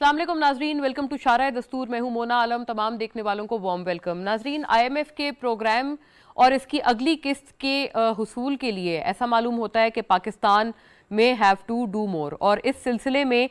अस्सलाम वालेकुम नाजरीन, वेलकम टू शारा दस्तूर। मैं हूं मोना आलम। तमाम देखने वालों को वार्म वेलकम। नाजरीन, IMF के प्रोग्राम और इसकी अगली किस्त के हुसूल के लिए ऐसा मालूम होता है कि पाकिस्तान में हैव टू डू मोर, और इस सिलसिले में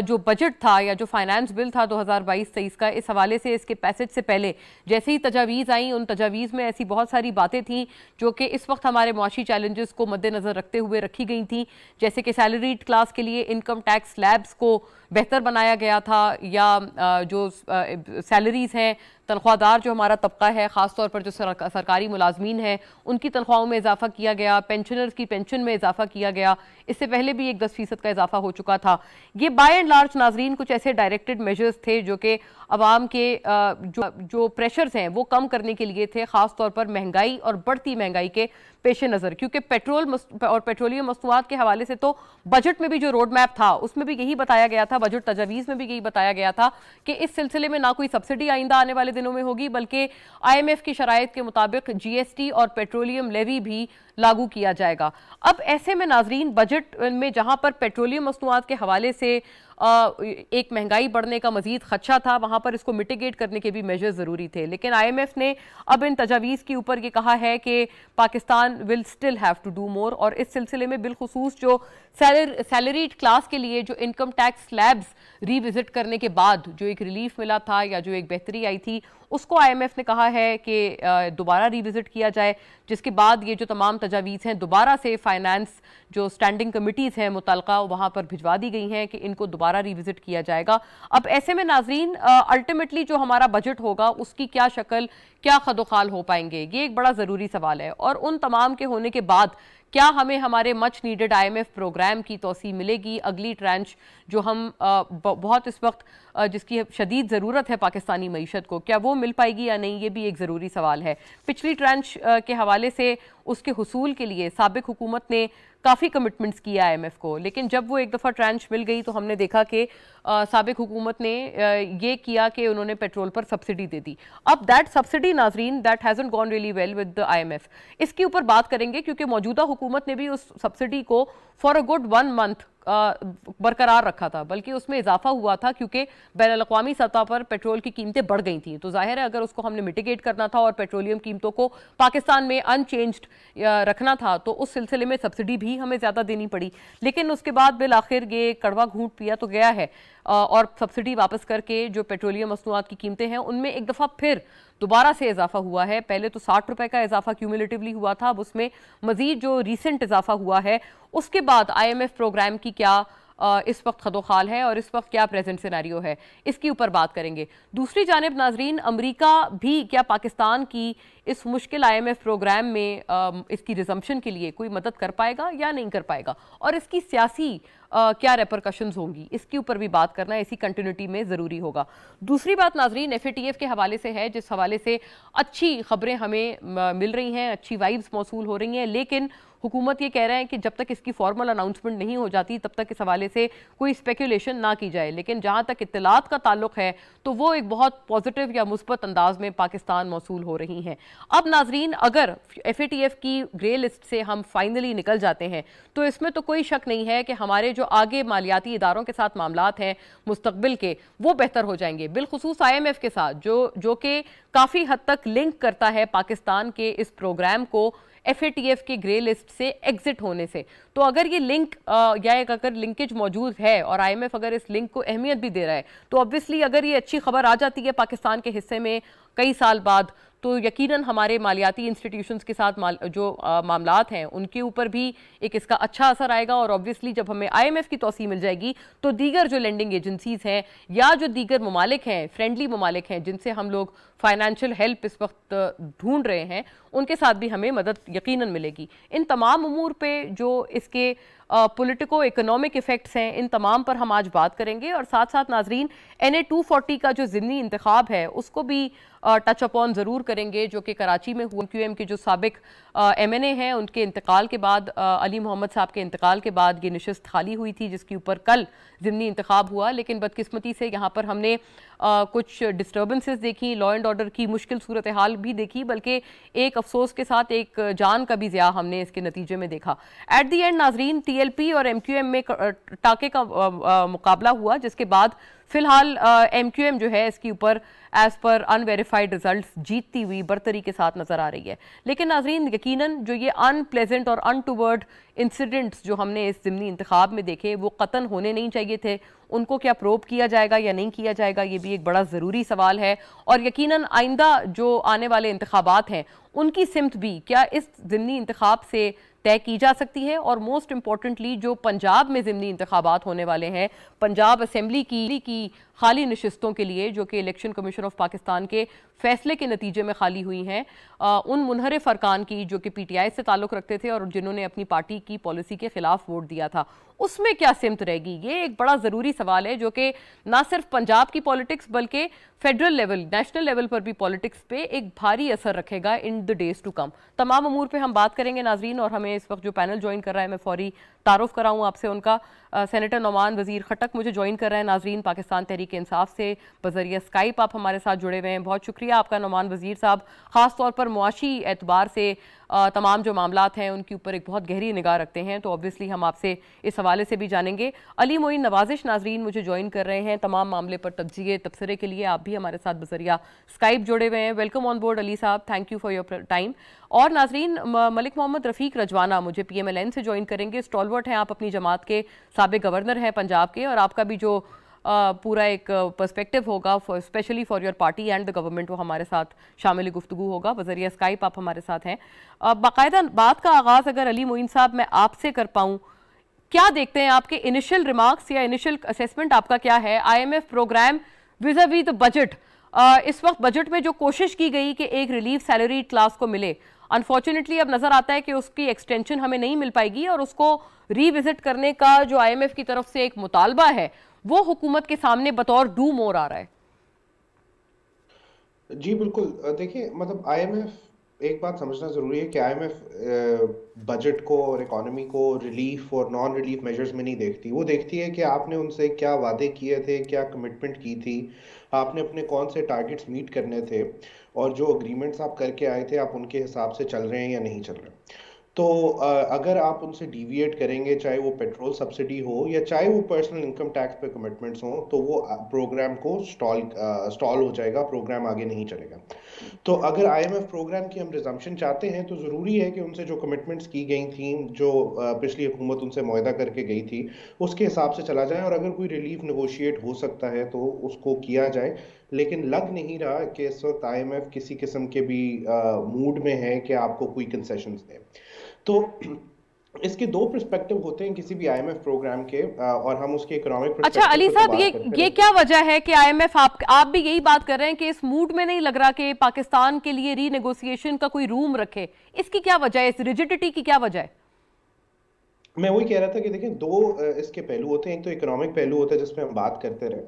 जो बजट था या जो फाइनेंस बिल था 2022-23 का, इस हवाले से इसके पैसेज से पहले जैसे ही तजावीज़ आई, उन तजावीज़ में ऐसी बहुत सारी बातें थीं जो कि इस वक्त हमारे मुआशी चैलेंजेस को मद्देनज़र रखते हुए रखी गई थी, जैसे कि सैलरीड क्लास के लिए इनकम टैक्स स्लैब्स को बेहतर बनाया गया था, या जो सैलरीज़ हैं, तनख्वाहदार जो हमारा तबका है, ख़ासतौर पर जो सरकारी मुलाजमीन हैं, उनकी तनख्वाहों में इजाफा किया गया, पेंशनर्स की पेंशन में इजाफा किया गया। इससे पहले भी एक 10% का इजाफा हो चुका था। ये बाय एंड लार्ज नाजरीन कुछ ऐसे डायरेक्टेड मेजर्स थे जो कि अवाम के जो प्रेशर्स हैं वो कम करने के लिए थे, ख़ासतौर पर महंगाई और बढ़ती महंगाई के पेश नज़र, क्योंकि पेट्रोल और पेट्रोलियम मसनूआत के हवाले से तो बजट में भी जो रोड मैप था उसमें भी यही बताया गया था, बजट तजावीज़ में भी यही बताया गया था कि इस सिलसिले में ना कोई सब्सिडी आइंदा आने वाले दिनों में होगी, बल्कि IMF की शराइत के मुताबिक GST और पेट्रोलियम लेवी भी लागू किया जाएगा। अब ऐसे में नाजरीन, बजट में जहां पर पेट्रोलियम मसनूआत के हवाले से एक महंगाई बढ़ने का मजीद खदशा था, वहां पर इसको मिटिगेट करने के भी मेजर ज़रूरी थे, लेकिन IMF ने अब इन तजावीज़ के ऊपर ये कहा है कि Pakistan will still have to do more, और इस सिलसिले में बिलखुसूस जो सैलरीड क्लास के लिए जो इनकम टैक्स स्लैब्स रिविजिट करने के बाद जो एक रिलीफ मिला था या जो एक बेहतरी आई थी, उसको IMF ने कहा है कि दोबारा रिविजिट किया जाए, जिसके बाद ये जो तमाम तजावीज़ हैं दोबारा से फाइनेंस जो स्टैंडिंग कमिटीज़ हैं मुतल्लिका वहाँ पर भिजवा दी गई हैं कि इनको दोबारा रिविजिट किया जाएगा। अब ऐसे में नाजरीन, अल्टीमेटली जो हमारा बजट होगा उसकी क्या शक्ल, क्या खदोखाल हो पाएंगे, ये एक बड़ा ज़रूरी सवाल है। और उन तमाम के होने के बाद क्या हमें हमारे मच नीडेड IMF प्रोग्राम की तोसी मिलेगी, अगली ट्रांच जो हम बहुत इस वक्त जिसकी शदीद ज़रूरत है पाकिस्तानी मईशत को, क्या वो मिल पाएगी या नहीं, ये भी एक ज़रूरी सवाल है। पिछली ट्रांच के हवाले से उसके हुसूल के लिए साबिक हुकूमत ने काफ़ी कमिटमेंट्स किया IMF को, लेकिन जब वो एक दफ़ा ट्रांच मिल गई तो हमने देखा कि साबिक हुकूमत ने ये किया कि उन्होंने पेट्रोल पर सब्सिडी दे दी। अब दैट सब्सिडी नाजरीन, that hasn't gone really well with the IMF। इसके ऊपर बात करेंगे क्योंकि मौजूदा हुकूमत ने भी उस सब्सिडी को फॉर अ गुड 1 मंथ बरकरार रखा था, बल्कि उसमें इजाफा हुआ था क्योंकि बैनुल-अक़वामी सतह पर पेट्रोल की कीमतें बढ़ गई थी। तो जाहिर है अगर उसको हमने मिटिगेट करना था और पेट्रोलियम कीमतों को पाकिस्तान में अनचेंज्ड रखना था तो उस सिलसिले में सब्सिडी भी हमें ज़्यादा देनी पड़ी, लेकिन उसके बाद बिल आखिर ये कड़वा घूंट पिया तो गया है, और सब्सिडी वापस करके जो पेट्रोलियम मसनूआत की कीमतें हैं उनमें एक दफ़ा फिर दोबारा से इजाफा हुआ है। पहले तो 60 रुपए का इजाफा क्यूमुलेटिवली हुआ था, अब उसमें मजीद जो रिसेंट इजाफा हुआ है उसके बाद IMF प्रोग्राम की क्या इस वक्त खदोखाल है और इस वक्त क्या प्रेजेंट सिनेरियो है, इसके ऊपर बात करेंगे। दूसरी जानिब नाजरीन, अमेरिका भी क्या पाकिस्तान की इस मुश्किल IMF प्रोग्राम में इसकी रिजम्पशन के लिए कोई मदद कर पाएगा या नहीं कर पाएगा, और इसकी सियासी क्या रेपरकशंस होंगी, इसके ऊपर भी बात करना इसी कंटिन्यूटी में ज़रूरी होगा। दूसरी बात नाजरीन FATF के हवाले से है, जिस हवाले से अच्छी खबरें हमें मिल रही हैं, अच्छी वाइब्स मौसूल हो रही हैं, लेकिन हुकूमत ये कह रहे हैं कि जब तक इसकी फॉर्मल अनाउंसमेंट नहीं हो जाती तब तक इस हवाले से कोई स्पेकुलेशन ना की जाए, लेकिन जहाँ तक इत्तलात का ताल्लुक है तो वो एक बहुत पॉजिटिव या मुस्बत अंदाज में पाकिस्तान मौसूल हो रही हैं। अब नाजरीन, अगर FATF की ग्रे लिस्ट से हम फाइनली निकल जाते हैं तो इसमें तो कोई शक नहीं है कि हमारे जो आगे मालियाती इदारों के साथ मामलात हैं मुस्तकबिल के, वो बेहतर हो जाएंगे, बिलखुसूस IMF के साथ जो कि काफ़ी हद तक लिंक करता है पाकिस्तान के इस प्रोग्राम को FATF के ग्रे लिस्ट से एग्जिट होने से। तो अगर ये लिंक या अगर लिंकेज मौजूद है और IMF अगर इस लिंक को अहमियत भी दे रहा है, तो ऑब्वियसली अगर ये अच्छी खबर आ जाती है पाकिस्तान के हिस्से में कई साल बाद, तो यकीनन हमारे मालियाती इंस्टीट्यूशंस के साथ मामलात हैं उनके ऊपर भी एक इसका अच्छा असर आएगा, और ऑब्वियसली जब हमें IMF की तौसीह मिल जाएगी तो दीगर जो लेंडिंग एजेंसीज हैं या जो दीगर ममालिक हैं, फ्रेंडली ममालिक हैं जिनसे हम लोग फाइनेंशियल हेल्प इस वक्त ढूंढ रहे हैं, उनके साथ भी हमें मदद यकीनन मिलेगी। इन तमाम उमूर पे जो इसके पॉलिटिको इकोनॉमिक इफेक्ट्स हैं, इन तमाम पर हम आज बात करेंगे, और साथ साथ नाजरीन NA 240 का जो ज़िमनी इंतखाब है उसको भी टच अपॉन ज़रूर करेंगे, जो कि कराची में हुआ। QM के जो साबिक MNA हैं उनके इंतकाल के बाद, अली मोहम्मद साहब के इंतकाल के बाद ये नशिस्त खाली हुई थी जिसके ऊपर कल ज़िमनी इंतखाब हुआ, लेकिन बदकिस्मती से यहाँ पर हमने कुछ डिस्टर्बेंसेस देखी, लॉ एंड ऑर्डर की मुश्किल सूरत हाल भी देखी, बल्कि एक अफसोस के साथ एक जान का भी ज़िया हमने इसके नतीजे में देखा। एट दी एंड नाजरीन, TLP और MQM में टाके का मुकाबला हुआ, जिसके बाद फिलहाल MQM जो है इसके ऊपर एज पर अनवेरीफाइड रिजल्ट्स जीतती हुई बरतरी के साथ नजर आ रही है। लेकिन नाजरीन, यकीनन जो ये अनप्लेजेंट और अनटूवर्ड इंसिडेंट्स जो हमने इस ज़िमनी इंतखाब में देखे, वो कतन होने नहीं चाहिए थे। उनको क्या प्रोब किया जाएगा या नहीं किया जाएगा, ये भी एक बड़ा ज़रूरी सवाल है। और यकीनन आइंदा जो आने वाले इंतखाबात हैं उनकी सिमत भी क्या इस ज़िमनी इंतखाब से तय की जा सकती है। और मोस्ट इंपॉर्टेंटली जो पंजाब में ज़िमनी इंतखाबात होने वाले हैं, पंजाब असेंबली की खाली नशिस्तों के लिए जो कि इलेक्शन कमीशन ऑफ पाकिस्तान के फैसले के नतीजे में खाली हुई हैं, उन मुनहरिफ अरकान की जो कि PTI से ताल्लुक़ रखते थे और जिन्होंने अपनी पार्टी की पॉलिसी के खिलाफ वोट दिया था, उसमें क्या सिमत रहेगी, ये एक बड़ा ज़रूरी सवाल है जो कि ना सिर्फ पंजाब की पॉलिटिक्स बल्कि फेडरल लेवल, नेशनल लेवल पर भी पॉलिटिक्स पे एक भारी असर रखेगा in the days to come. तमाम अमूर पे हम बात करेंगे नाजरीन, और हमें इस वक्त जो पैनल ज्वाइन कर रहा है, मैं फौरी तारुफ कराऊँ आपसे उनका। सेनेटर नौमान वजीर खटक मुझे ज्वाइन कर रहे हैं नाजरीन, पाकिस्तान तहरीक इंसाफ से बजरिया स्काइप आप हमारे साथ जुड़े हुए हैं। बहुत शुक्रिया आपका नौमान वजीर साहब, ख़ास तौर पर मुआशी एतबार से तमाम जो मामलात हैं उनके ऊपर एक बहुत गहरी निगाह रखते हैं, तो ऑब्वियसली हम आपसे इस हवाले से भी जानेंगे। अली मोइन नवाजिश नाजरीन मुझे ज्वाइन कर रहे हैं तमाम मामले पर तबजिए तबसरे के लिए, आप भी हमारे साथ बजरिया स्काइप जुड़े हुए हैं। वेलकम ऑन बोर्ड अली साहब, thank you for your time. और नाजरीन, मलिक मोहम्मद रफ़ीक रजवाना मुझे PMLN से ज्वाइन करेंगे। स्टॉलवर्ट हैं आप, अपनी जमात के साबिक गवर्नर हैं पंजाब के, और आपका भी जो पूरा एक पर्सपेक्टिव होगा specially for your party and the government, वो हमारे साथ शामिल गुफ्तगू होगा। बजरिया स्काइप आप हमारे साथ हैं। बाकायदा बात का आगाज़ अगर अली मोइन साहब मैं आपसे कर पाऊँ, क्या देखते हैं, आपके इनिशियल रिमार्क्स या इनिशियल असेसमेंट आपका क्या है IMF प्रोग्राम विज़-अ-वी द बजट? इस वक्त बजट में जो कोशिश की गई कि एक रिलीफ सैलरी क्लास को मिले, अनफॉर्चुनेटली अब नजर आता है कि उसकी एक्सटेंशन हमें नहीं मिल पाएगी, और उसको रीविजिट करने का जो IMF की तरफ से एक मुतालबा है वो हुकूमत के सामने बतौर डू मोर आ रहा है। जी बिल्कुल, देखिए मतलब IMF, एक बात समझना जरूरी है कि IMF बजट को और इकोनॉमी को रिलीफ और नॉन रिलीफ मेजर्स में नहीं देखती। वो देखती है कि आपने उनसे क्या वादे किए थे, क्या कमिटमेंट की थी, आपने अपने कौन से टारगेट्स मीट करने थे, और जो अग्रीमेंट्स आप करके आए थे आप उनके हिसाब से चल रहे हैं या नहीं चल रहे। तो अगर आप उनसे डिविएट करेंगे, चाहे वो पेट्रोल सब्सिडी हो या चाहे वो पर्सनल इनकम टैक्स पे कमिटमेंट्स हो, तो वो प्रोग्राम को स्टॉल हो जाएगा, प्रोग्राम आगे नहीं चलेगा। तो अगर IMF प्रोग्राम की हम रिजम्पशन चाहते हैं तो ज़रूरी है कि उनसे जो कमिटमेंट्स की गई थी, जो पिछली हुकूमत उनसे मुआहदा करके गई थी, उसके हिसाब से चला जाए, और अगर कोई रिलीफ नेगोशिएट हो सकता है तो उसको किया जाए। लेकिन लग नहीं रहा कि इस वक्त IMF किसी किस्म के भी मूड में है कि आपको कोई कंसेशंस दे। तो इसके दो पर्सपेक्टिव होते हैं किसी भी IMF प्रोग्राम के, और हम उसके इकोनॉमिक। अच्छा अली साहब, ये क्या वजह है कि IMF, आप भी यही बात कर रहे हैं कि इस मूड में नहीं लग रहा कि पाकिस्तान के लिए रीनेगोशिएशन का कोई रूम रखे, इसकी क्या वजह है, इस रिजिडिटी की क्या वजह है? मैं वही कह रहा था कि देखें, दो इसके पहलू होते हैं। एक तो इकोनॉमिक पहलू होता है जिसमें हम बात करते रहे,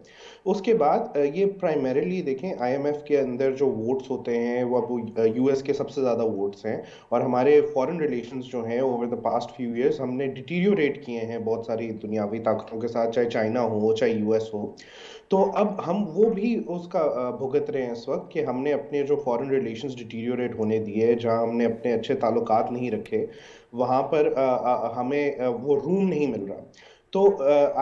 उसके बाद ये प्राइमरीली देखें IMF के अंदर जो वोट्स होते हैं वो US के सबसे ज़्यादा वोट्स हैं, और हमारे फॉरेन रिलेशंस जो हैं over the past few years हमने डिटीरियोरेट किए हैं बहुत सारी दुनियावी ताकतों के साथ, चाहे चाइना हो चाहे US हो। तो अब हम वो भी उसका भुगत रहे हैं इस वक्त कि हमने अपने जो फॉरेन रिलेशंस डिटीरियोरेट होने दिए, जहां हमने अपने अच्छे ताल्लुकात नहीं रखे, वहां पर हमें वो रूम नहीं मिल रहा। तो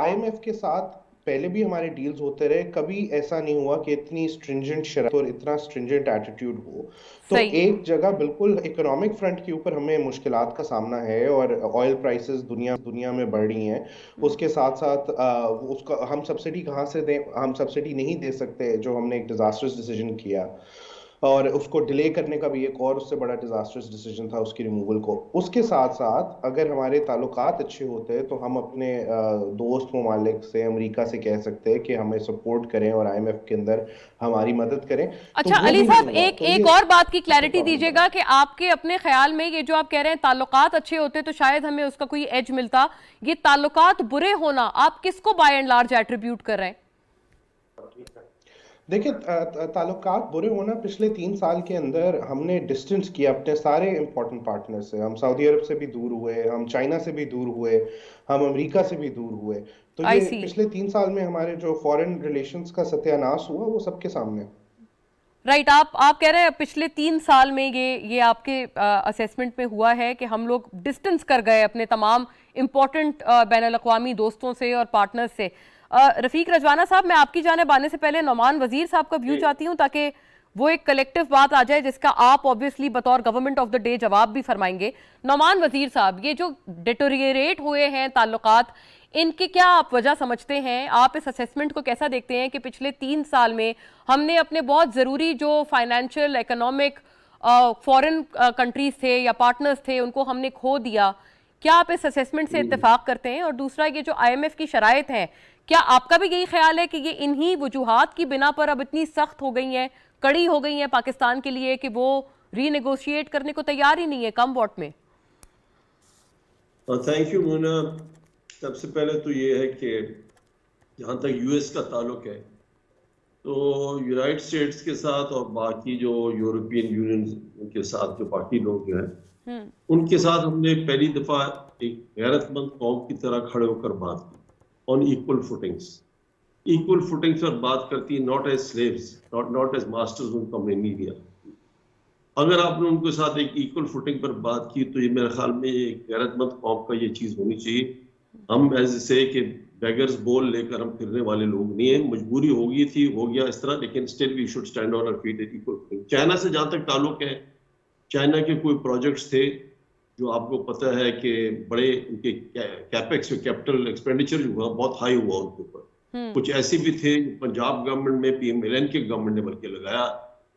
IMF के साथ पहले भी हमारे डील्स होते रहे, कभी ऐसा नहीं हुआ कि इतनी स्ट्रिंजेंट शर्त और इतना स्ट्रिंजेंट एटीट्यूड हो। तो एक जगह बिल्कुल इकोनॉमिक फ्रंट के ऊपर हमें मुश्किलात का सामना है, और ऑयल प्राइसेस दुनिया में बढ़ रही हैं। उसके साथ साथ उसका हम सब्सिडी कहाँ से दें? हम सब्सिडी नहीं दे सकते, जो हमने एक डिजास्टर्स डिसीजन किया, और उसको डिले करने का भी एक और उससे बड़ा डिजास्टर्स डिसीजन था उसकी रिमूवल को। उसके साथ साथ अगर हमारे ताल्लुकात अच्छे होते हैं तो हम अपने दोस्त ममालिक से, अमेरिका से कह सकते हैं कि हमें सपोर्ट करें और IMF के अंदर हमारी मदद करें। अच्छा तो अली साहब, एक और बात की क्लैरिटी दीजिएगा कि आपके अपने ख्याल में ये जो आप कह रहे हैं ताल्लुकात अच्छे होते तो शायद हमें उसका कोई एज मिलता, ये ताल्लुकात बुरे होना आप किसको बाय एंड लार्ज एट्रीब्यूट कर रहे हैं? देखिए, ताल्लुकात बुरे होना, पिछले 3 साल के अंदर हमने डिस्टेंस किया अपने सारे इंपॉर्टेंट पार्टनर से। हम सऊदी अरब से भी दूर हुए, हम चाइना से भी दूर हुए, हम अमेरिका से भी दूर हुए। तो आई ये सी। पिछले 3 साल में हमारे जो फॉरेन रिलेशंस का सत्यानाश हुआ वो सबके सामने है। राइट, आप कह रहे हैं पिछले 3 साल में ये आपके असेसमेंट में हुआ है कि हम लोग डिस्टेंस कर गए अपने तमाम इम्पोर्टेंट बैनुल-अक़वामी दोस्तों से और पार्टनर्स से। रफीक रजवाना साहब, मैं आपकी जानिब आने से पहले नौमान वजीर साहब का व्यू चाहती हूँ, ताकि वो एक कलेक्टिव बात आ जाए जिसका आप ऑब्वियसली बतौर गवर्नमेंट ऑफ द डे जवाब भी फरमाएंगे। नौमान वजीर साहब, ये जो डिटोरिएट हुए हैं ताल्लुकात, इनकी क्या आप वजह समझते हैं? आप इस असेसमेंट को कैसा देखते हैं कि पिछले 3 साल में हमने अपने बहुत ज़रूरी जो फाइनेंशियल, इकोनॉमिक, फॉरेन कंट्रीज थे या पार्टनर्स थे, उनको हमने खो दिया? क्या आप इस असेसमेंट से इत्तेफाक करते हैं? और दूसरा, ये जो IMF की शराइत हैं, क्या आपका भी यही ख्याल है कि ये इन्हीं वजूहात की बिना पर अब इतनी सख्त हो गई हैं, कड़ी हो गई हैं पाकिस्तान के लिए, कि वो रीनेगोशिएट करने को तैयार ही नहीं है कम वॉट में? Thank you Mona. सबसे पहले तो ये है कि जहाँ तक US का ताल्लुक है, तो यूनाइटेड स्टेट्स के साथ और बाकी जो यूरोपियन यूनियन के साथ जो बाकी लोग हैं, उनके साथ हमने पहली दफ़ा एक गैरतमंद कौम की तरह खड़े होकर बात की on equal footings. Equal footings पर बात करती है, not as slaves, not as masters, उनको हमने नहीं दिया। अगर आपने उनके साथ एक इक्वल फुटिंग पर बात की तो ये मेरे ख्याल में एक गैरतमंद कौम का ये चीज़ होनी चाहिए। हम एज से कि बेगर्स बोल लेकर हम फिरने वाले लोग नहीं है। मजबूरी हो गई थी, हो गया इस तरह, लेकिन still we should stand on our feet at equal footing. China से जहाँ तक ताल्लुक है, चाइना के कोई प्रोजेक्ट्स थे जो आपको पता है कि बड़े उनके कैपेक्स, कैपिटल एक्सपेंडिचर जो हुआ बहुत हाई हुआ उनके ऊपर। कुछ ऐसे भी थे पंजाब गवर्नमेंट में, PMLN के गवर्नमेंट ने बल्कि लगाया,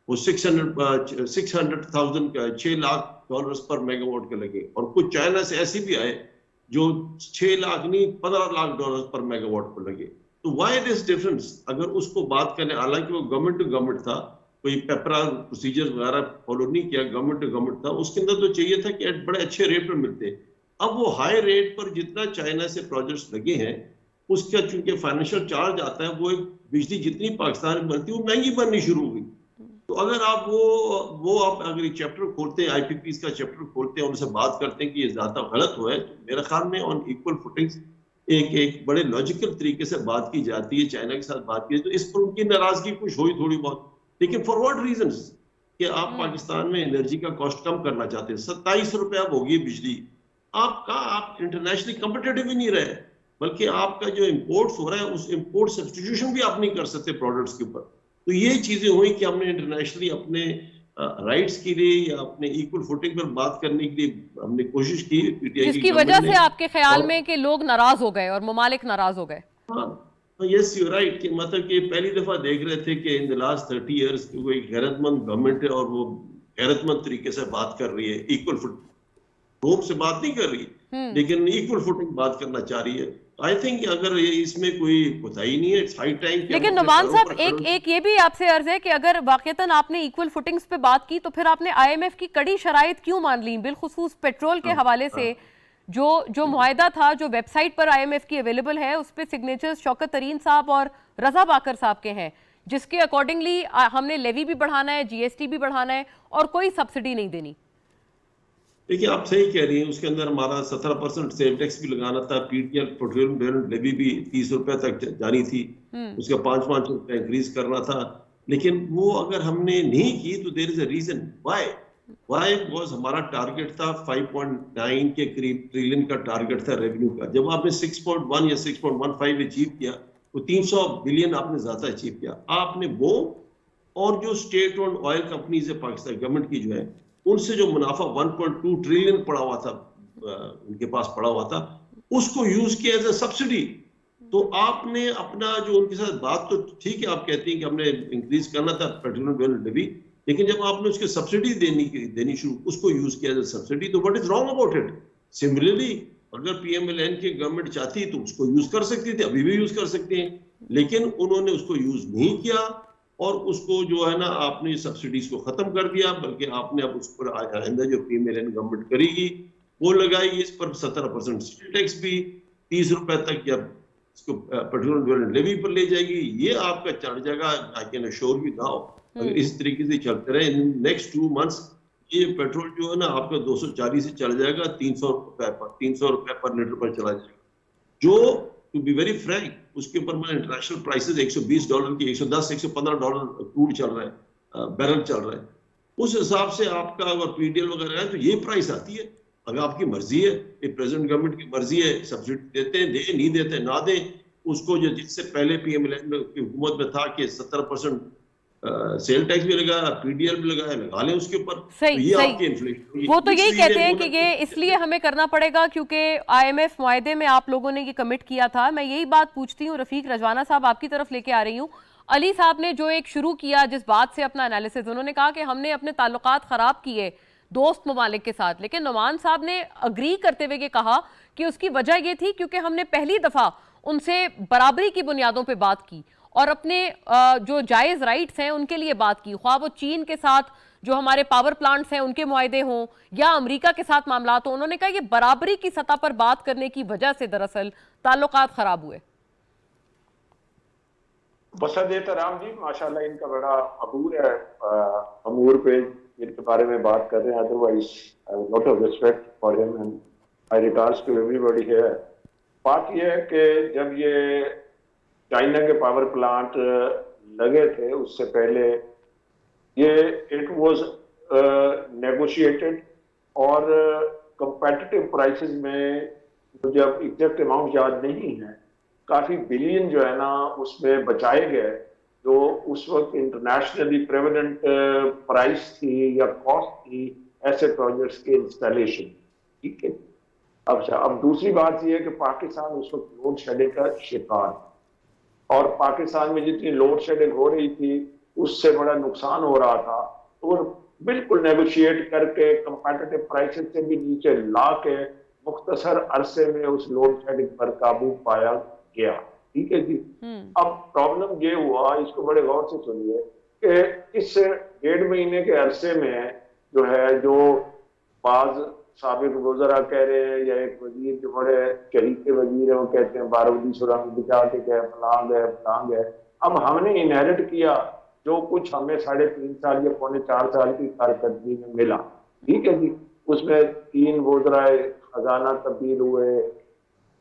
वो 600,000 6 लाख डॉलर्स पर मेगावाट के लगे। और कुछ चाइना से ऐसे भी आए जो 6 लाख नहीं 15 लाख डॉलर्स पर मेगावाट पर लगे। तो व्हाई दिस डिफरेंस? अगर उसको बात करें, हालांकि वो गवर्नमेंट टू गवर्नमेंट था, कोई पेपरा प्रोसीजर वगैरह फॉलो नहीं किया, गवर्नमेंट टू गवर्नमेंट था, उसके अंदर तो चाहिए था कि बड़े अच्छे रेट पर मिलते। अब वो हाई रेट पर जितना चाइना से प्रोजेक्ट्स लगे हैं, उसका चूंकि फाइनेंशियल चार्ज आता है, वो एक बिजली जितनी पाकिस्तान में बनती है वो महंगी बननी शुरू हुई। तो अगर आप वो आप अगर एक चैप्टर खोलते हैं, IPPs का चैप्टर खोलते हैं, उनसे बात करते हैं कि ये ज्यादा गलत हुआ है, तो मेरे ख्याल में ऑन इक्वल फुटिंग्स एक बड़े लॉजिकल तरीके से बात की जाती है, चाइना के साथ बात की है। तो इस पर उनकी नाराजगी कुछ हुई थोड़ी बहुत, लेकिन फॉर व्हाट रीजंस? कि आप पाकिस्तान में एनर्जी का कॉस्ट कम करना चाहते हैं। 27 रुपए अब होगी बिजली। आप इंटरनेशनली कम्पिटेटिव ही नहीं रहे, बल्कि आपका जो इम्पोर्ट्स हो रहा है उस इम्पोर्ट सब्स्टिट्यूशन भी आप नहीं कर सकते प्रोडक्ट्स के ऊपर। तो ये चीजें हुई कि हमने इंटरनेशनली अपने राइट्स के लिए या अपने इक्वल फुटिंग पर बात करने के लिए हमने कोशिश की, जिसकी वजह से आपके ख्याल में कि लोग नाराज हो गए और ममालिक नाराज हो गए। यस, यू राइट, कि मतलब कि पहली दफा देख रहे थे कि इन द लास्ट 30 इयर्स वो एक गैरतमंद गवर्नमेंट है और वो गैरतमंद तरीके से बात कर रही है, इक्वल फुट रोप से बात नहीं कर रही, लेकिन इक्वल फुटिंग बात करना चाह रही है। आई थिंक अगर इसमें कोई कोताही नहीं है, इट्स हाई टाइम। लेकिन नुमान साहब, एक ये भी आपसे अर्ज है कि अगर वाकईतन आपने इक्वल फुटिंग्स पे बात की तो फिर आपने IMF की कड़ी शराइत क्यों मान ली? बिलखुसूस पेट्रोल के हवाले से जो मुआहदा था, जो वेबसाइट पर IMF की अवेलेबल है, उस पर सिग्नेचर्स शौकत तरीन साहब और रजा बाकर साहब के हैं, जिसके अकॉर्डिंगली हमने लेवी भी बढ़ाना है, GST भी बढ़ाना है और कोई सब्सिडी नहीं देनी। देखिए, आप सही कह रही हैं, उसके अंदर हमारा 17% सेल टैक्स भी लगाना था, पेट्रोलियम पेट्रोलियम लेवी भी 30 रुपए तक जानी थी, उसका 5-5 रुपए इंक्रीज करना था। लेकिन वो अगर हमने नहीं की तो there is a reason why was हमारा टारगेट था 5.9 के करीब ट्रिलियन का टारगेट था रेवेन्यू का। जब आपने 6.1 या 6.15 अचीव किया तो 300 बिलियन आपने ज्यादा अचीव किया। आपने वो और जो स्टेट ओन्ड ऑयल कंपनीज है पाकिस्तान गवर्नमेंट की जो है, उनसे जो मुनाफा 1.2 ट्रिलियन पड़ा हुआ था, उनके पास पड़ा हुआ था, उसको यूज किया एज ए सब्सिडी। तो आपने अपना जो उनके साथ बात, तो ठीक है आप कहती हैं कि हमने इंक्रीज करना था पेट्रोलियम लेवी, लेकिन जब आपने उसकी सब्सिडी देनी शुरू, उसको यूज किया एज ए सब्सिडी, तो what is wrong about it? Similarly अगर PMLN की गवर्नमेंट चाहती तो उसको यूज कर सकती थी, अभी भी यूज कर सकते हैं, लेकिन उन्होंने उसको यूज नहीं किया और उसको जो है ना आपने सब्सिडीज को खत्म कर दिया। बल्कि आपने अब उस पर आइंदा जो PMLN गवर्नमेंट करेगी वो लगाएगी इस पर 17% टैक्स भी, 30 रुपए तक या इसको पेट्रोलियम डेवलपमेंट लेवी पर ले जाएगी, ये आपका चढ़ जाएगा। I can assure you now, अगर इस तरीके से चलते रहे इन नेक्स्ट 2 मंथ्स, ये पेट्रोल जो है ना आपका 240 से चल जाएगा 300 रुपए पर, 300 रुपए पर लीटर पर चला जाएगा, जो टू बी वेरी फ्रैंक उसके ऊपर मैंने इंटरनेशनल प्राइसेस $120 की, $110-115 क्रूड चल रहा है, बैरल चल रहा है। उस हिसाब से आपका अगर पीडीएल वगैरह है तो ये प्राइस आती है। अगर आपकी मर्जी है, ये प्रेजेंट गवर्नमेंट की मर्जी है, सब्सिडी देते हैं, दे नहीं देते ना दें, उसको जो जिससे पहले पीएम की हुकूमत में था कि 70% सेल टैक्स भी लगा, पीडीएल भी लगा लें उसके ऊपर। सही, तो ये सही। आपकी इन्फ्लेशन, वो तो यही कहते हैं कि ये इसलिए हमें करना पड़ेगा क्योंकि आईएमएफ मुआहदे में आप लोगों ने ये कमिट किया था। मैं यही बात पूछती हूँ, रफीक रजवाना साहब आपकी तरफ लेके आ रही हूँ। अली साहब ने जो एक शुरू किया जिस बात से अपना एनालिसिस, उन्होंने कहा कि हमने अपने ताल्लुकात खराब किए दोस्त ममालिक के साथ, लेकिन नुमान साहब ने अग्री करते हुए ये कहा कि उसकी वजह ये थी क्योंकि हमने पहली दफा उनसे बराबरी की बुनियादों पे बात की और अपने जो जायज राइट्स हैं उनके लिए बात की, ख्वाह वो चीन के साथ जो हमारे पावर प्लांट्स हैं उनके मुआहदे हों या अमेरिका के साथ मामला हो। उन्होंने कहा ये बराबरी की सतह पर बात करने की वजह से दरअसल ताल्लुकात खराब हुए। बसद एहतराम जी, माशाल्लाह इनका बड़ा अबूर है अमूर पे जिनके बारे में बात कर रहे हैं। Otherwise lot of respect for him and my regards to everybody here. बात यह है कि जब ये चाइना के पावर प्लांट लगे थे उससे पहले ये इट वाज नेगोशिएटेड और कंपेटिटिव प्राइसेस में, मुझे अब एग्जैक्ट अमाउंट याद नहीं है, काफी बिलियन जो है ना उसमें बचाए गए, जो उस वक्त इंटरनेशनली प्रेवलेंट प्राइस थी या कॉस्ट थी ऐसे प्रोजेक्ट्स के इंस्टॉलेशन। ठीक है, अब दूसरी बात यह है कि पाकिस्तान उस वक्त लोड शेडिंग का शिकार, और पाकिस्तान में जितनी लोड शेडिंग हो रही थी उससे बड़ा नुकसान हो रहा था, तो बिल्कुल नेगोशिएट करके कंपेटिटिव प्राइसेस से भी नीचे ला के मुख्तसर अरसे में उस लोड शेडिंग पर काबू पाया गया। ठीक है जी। अब प्रॉब्लम ये हुआ, इसको बड़े गौर से सुनिए, कि इस 1.5 महीने के अरसे में जो है, जो बाज साबिक वज़रा कह रहे हैं या एक वजीर जो बड़े चहीते वजीर है वो कहते हैं बारूदी सुरंग बिछा के गए, फलांग है फलांग है। अब हमने इनहेरिट किया जो कुछ हमें 3.5 साल या 3.25 साल की कारकर्दगी में मिला। ठीक है जी, उसमें 3 वज़राए खजाना तब्दील हुए,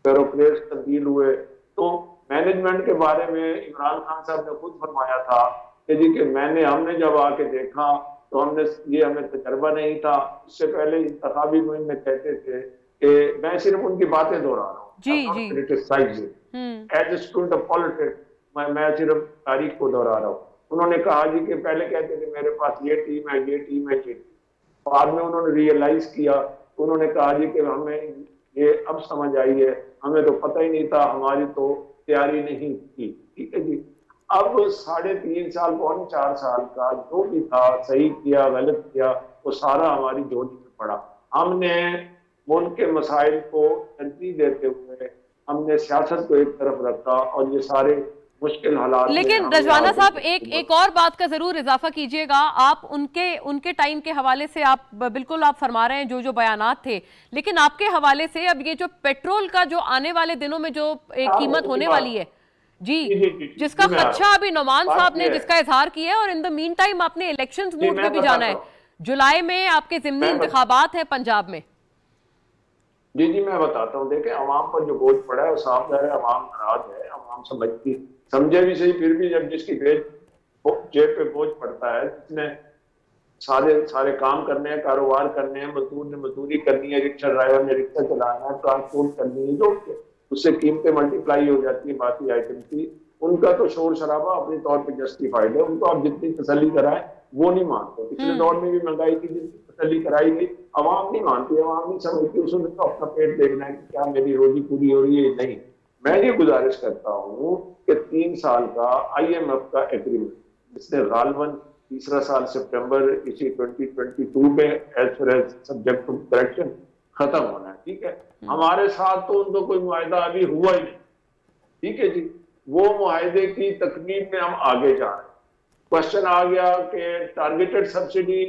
ब्यूरोक्रेट्स तब्दील हुए। तो मैनेजमेंट के बारे में इमरान खान साहब ने खुद फरमाया था कि जी कि हमने जब आके देखा तो हमें तजर्बा नहीं था। इससे पहले इंतखाबी मुहिम में कहते थे कि मैं सिर्फ उनकी बातें दोहरा रहा हूँ, as a student of politics मैं सिर्फ तारीख को दोहरा रहा हूँ। उन्होंने कहा जी कि पहले कहते थे मेरे पास ये टीम है, ये टीम है, ये टीम। बाद में उन्होंने रियलाइज किया, उन्होंने कहा जी कि हमें ये अब समझ आई है, हमें तो पता ही नहीं था, हमारी तो तैयारी नहीं थी। ठीक है जी। अब 3.5 साल 4 साल का जो भी था, सही किया गलत किया, वो सारा हमारी झोली में पड़ा। हमने मुल्क के मसाइल को तरजीह देते हुए हमने सियासत को एक तरफ रखा और ये सारे मुश्किल हालात। लेकिन रजवाना साहब एक और बात का जरूर इजाफा कीजिएगा। आप उनके टाइम के हवाले से आप बिल्कुल आप फरमा रहे हैं जो बयानात थे, लेकिन आपके हवाले से अब ये जो पेट्रोल का जो आने वाले दिनों में जो कीमत होने वाली है जी, जिसका खदशा अभी नुमान साहब ने जिसका इजहार किया है, और इन द मीन टाइम आपने इलेक्शंस मूड में भी जाना है। जुलाई में आपके ज़िमनी इंतखाबात हैं पंजाब में। जी मैं बताता हूँ। देखें, अवाम पर जो बोझ पड़ा है वो साफ है, अवाम नाराज है, अवाम समझे भी सही, फिर भी जब जिसकी जेब पे बोझ पड़ता है, जिसने सारे काम करने हैं, कारोबार करने हैं, मजदूर ने मजदूरी करनी है, रिक्शा ड्राइवर ने रिक्शा चलाना है, ट्रांसपोर्ट करनी है, जो उससे कीमतें मल्टीप्लाई हो जाती है बाकी आइटम की, उनका तो शोर शराबा अपने तौर पे जस्टिफाइड है। उनको आप जितनी तसल्ली कराएं वो नहीं मानते। पिछले दौर में भी महंगाई की जितनी तसल्ली कराई गई, अवाम नहीं मानती, अवाम नहीं समझती, उसने तो अपना पेट देखना है कि क्या मेरी रोजी पूरी हो रही है। नहीं, मैं ये गुजारिश करता हूँ कि 3 साल का IMF का एग्रीमेंट, जिसने गालबन तीसरा साल सितंबर इसी 2022 में as per as subject to correction खत्म होना है। ठीक है, हमारे साथ तो उनको कोई मुआहदा अभी हुआ ही नहीं। ठीक है जी, वो मुआहदे की तकमील में हम आगे जा रहे हैं। क्वेश्चन आ गया कि टारगेटेड सब्सिडी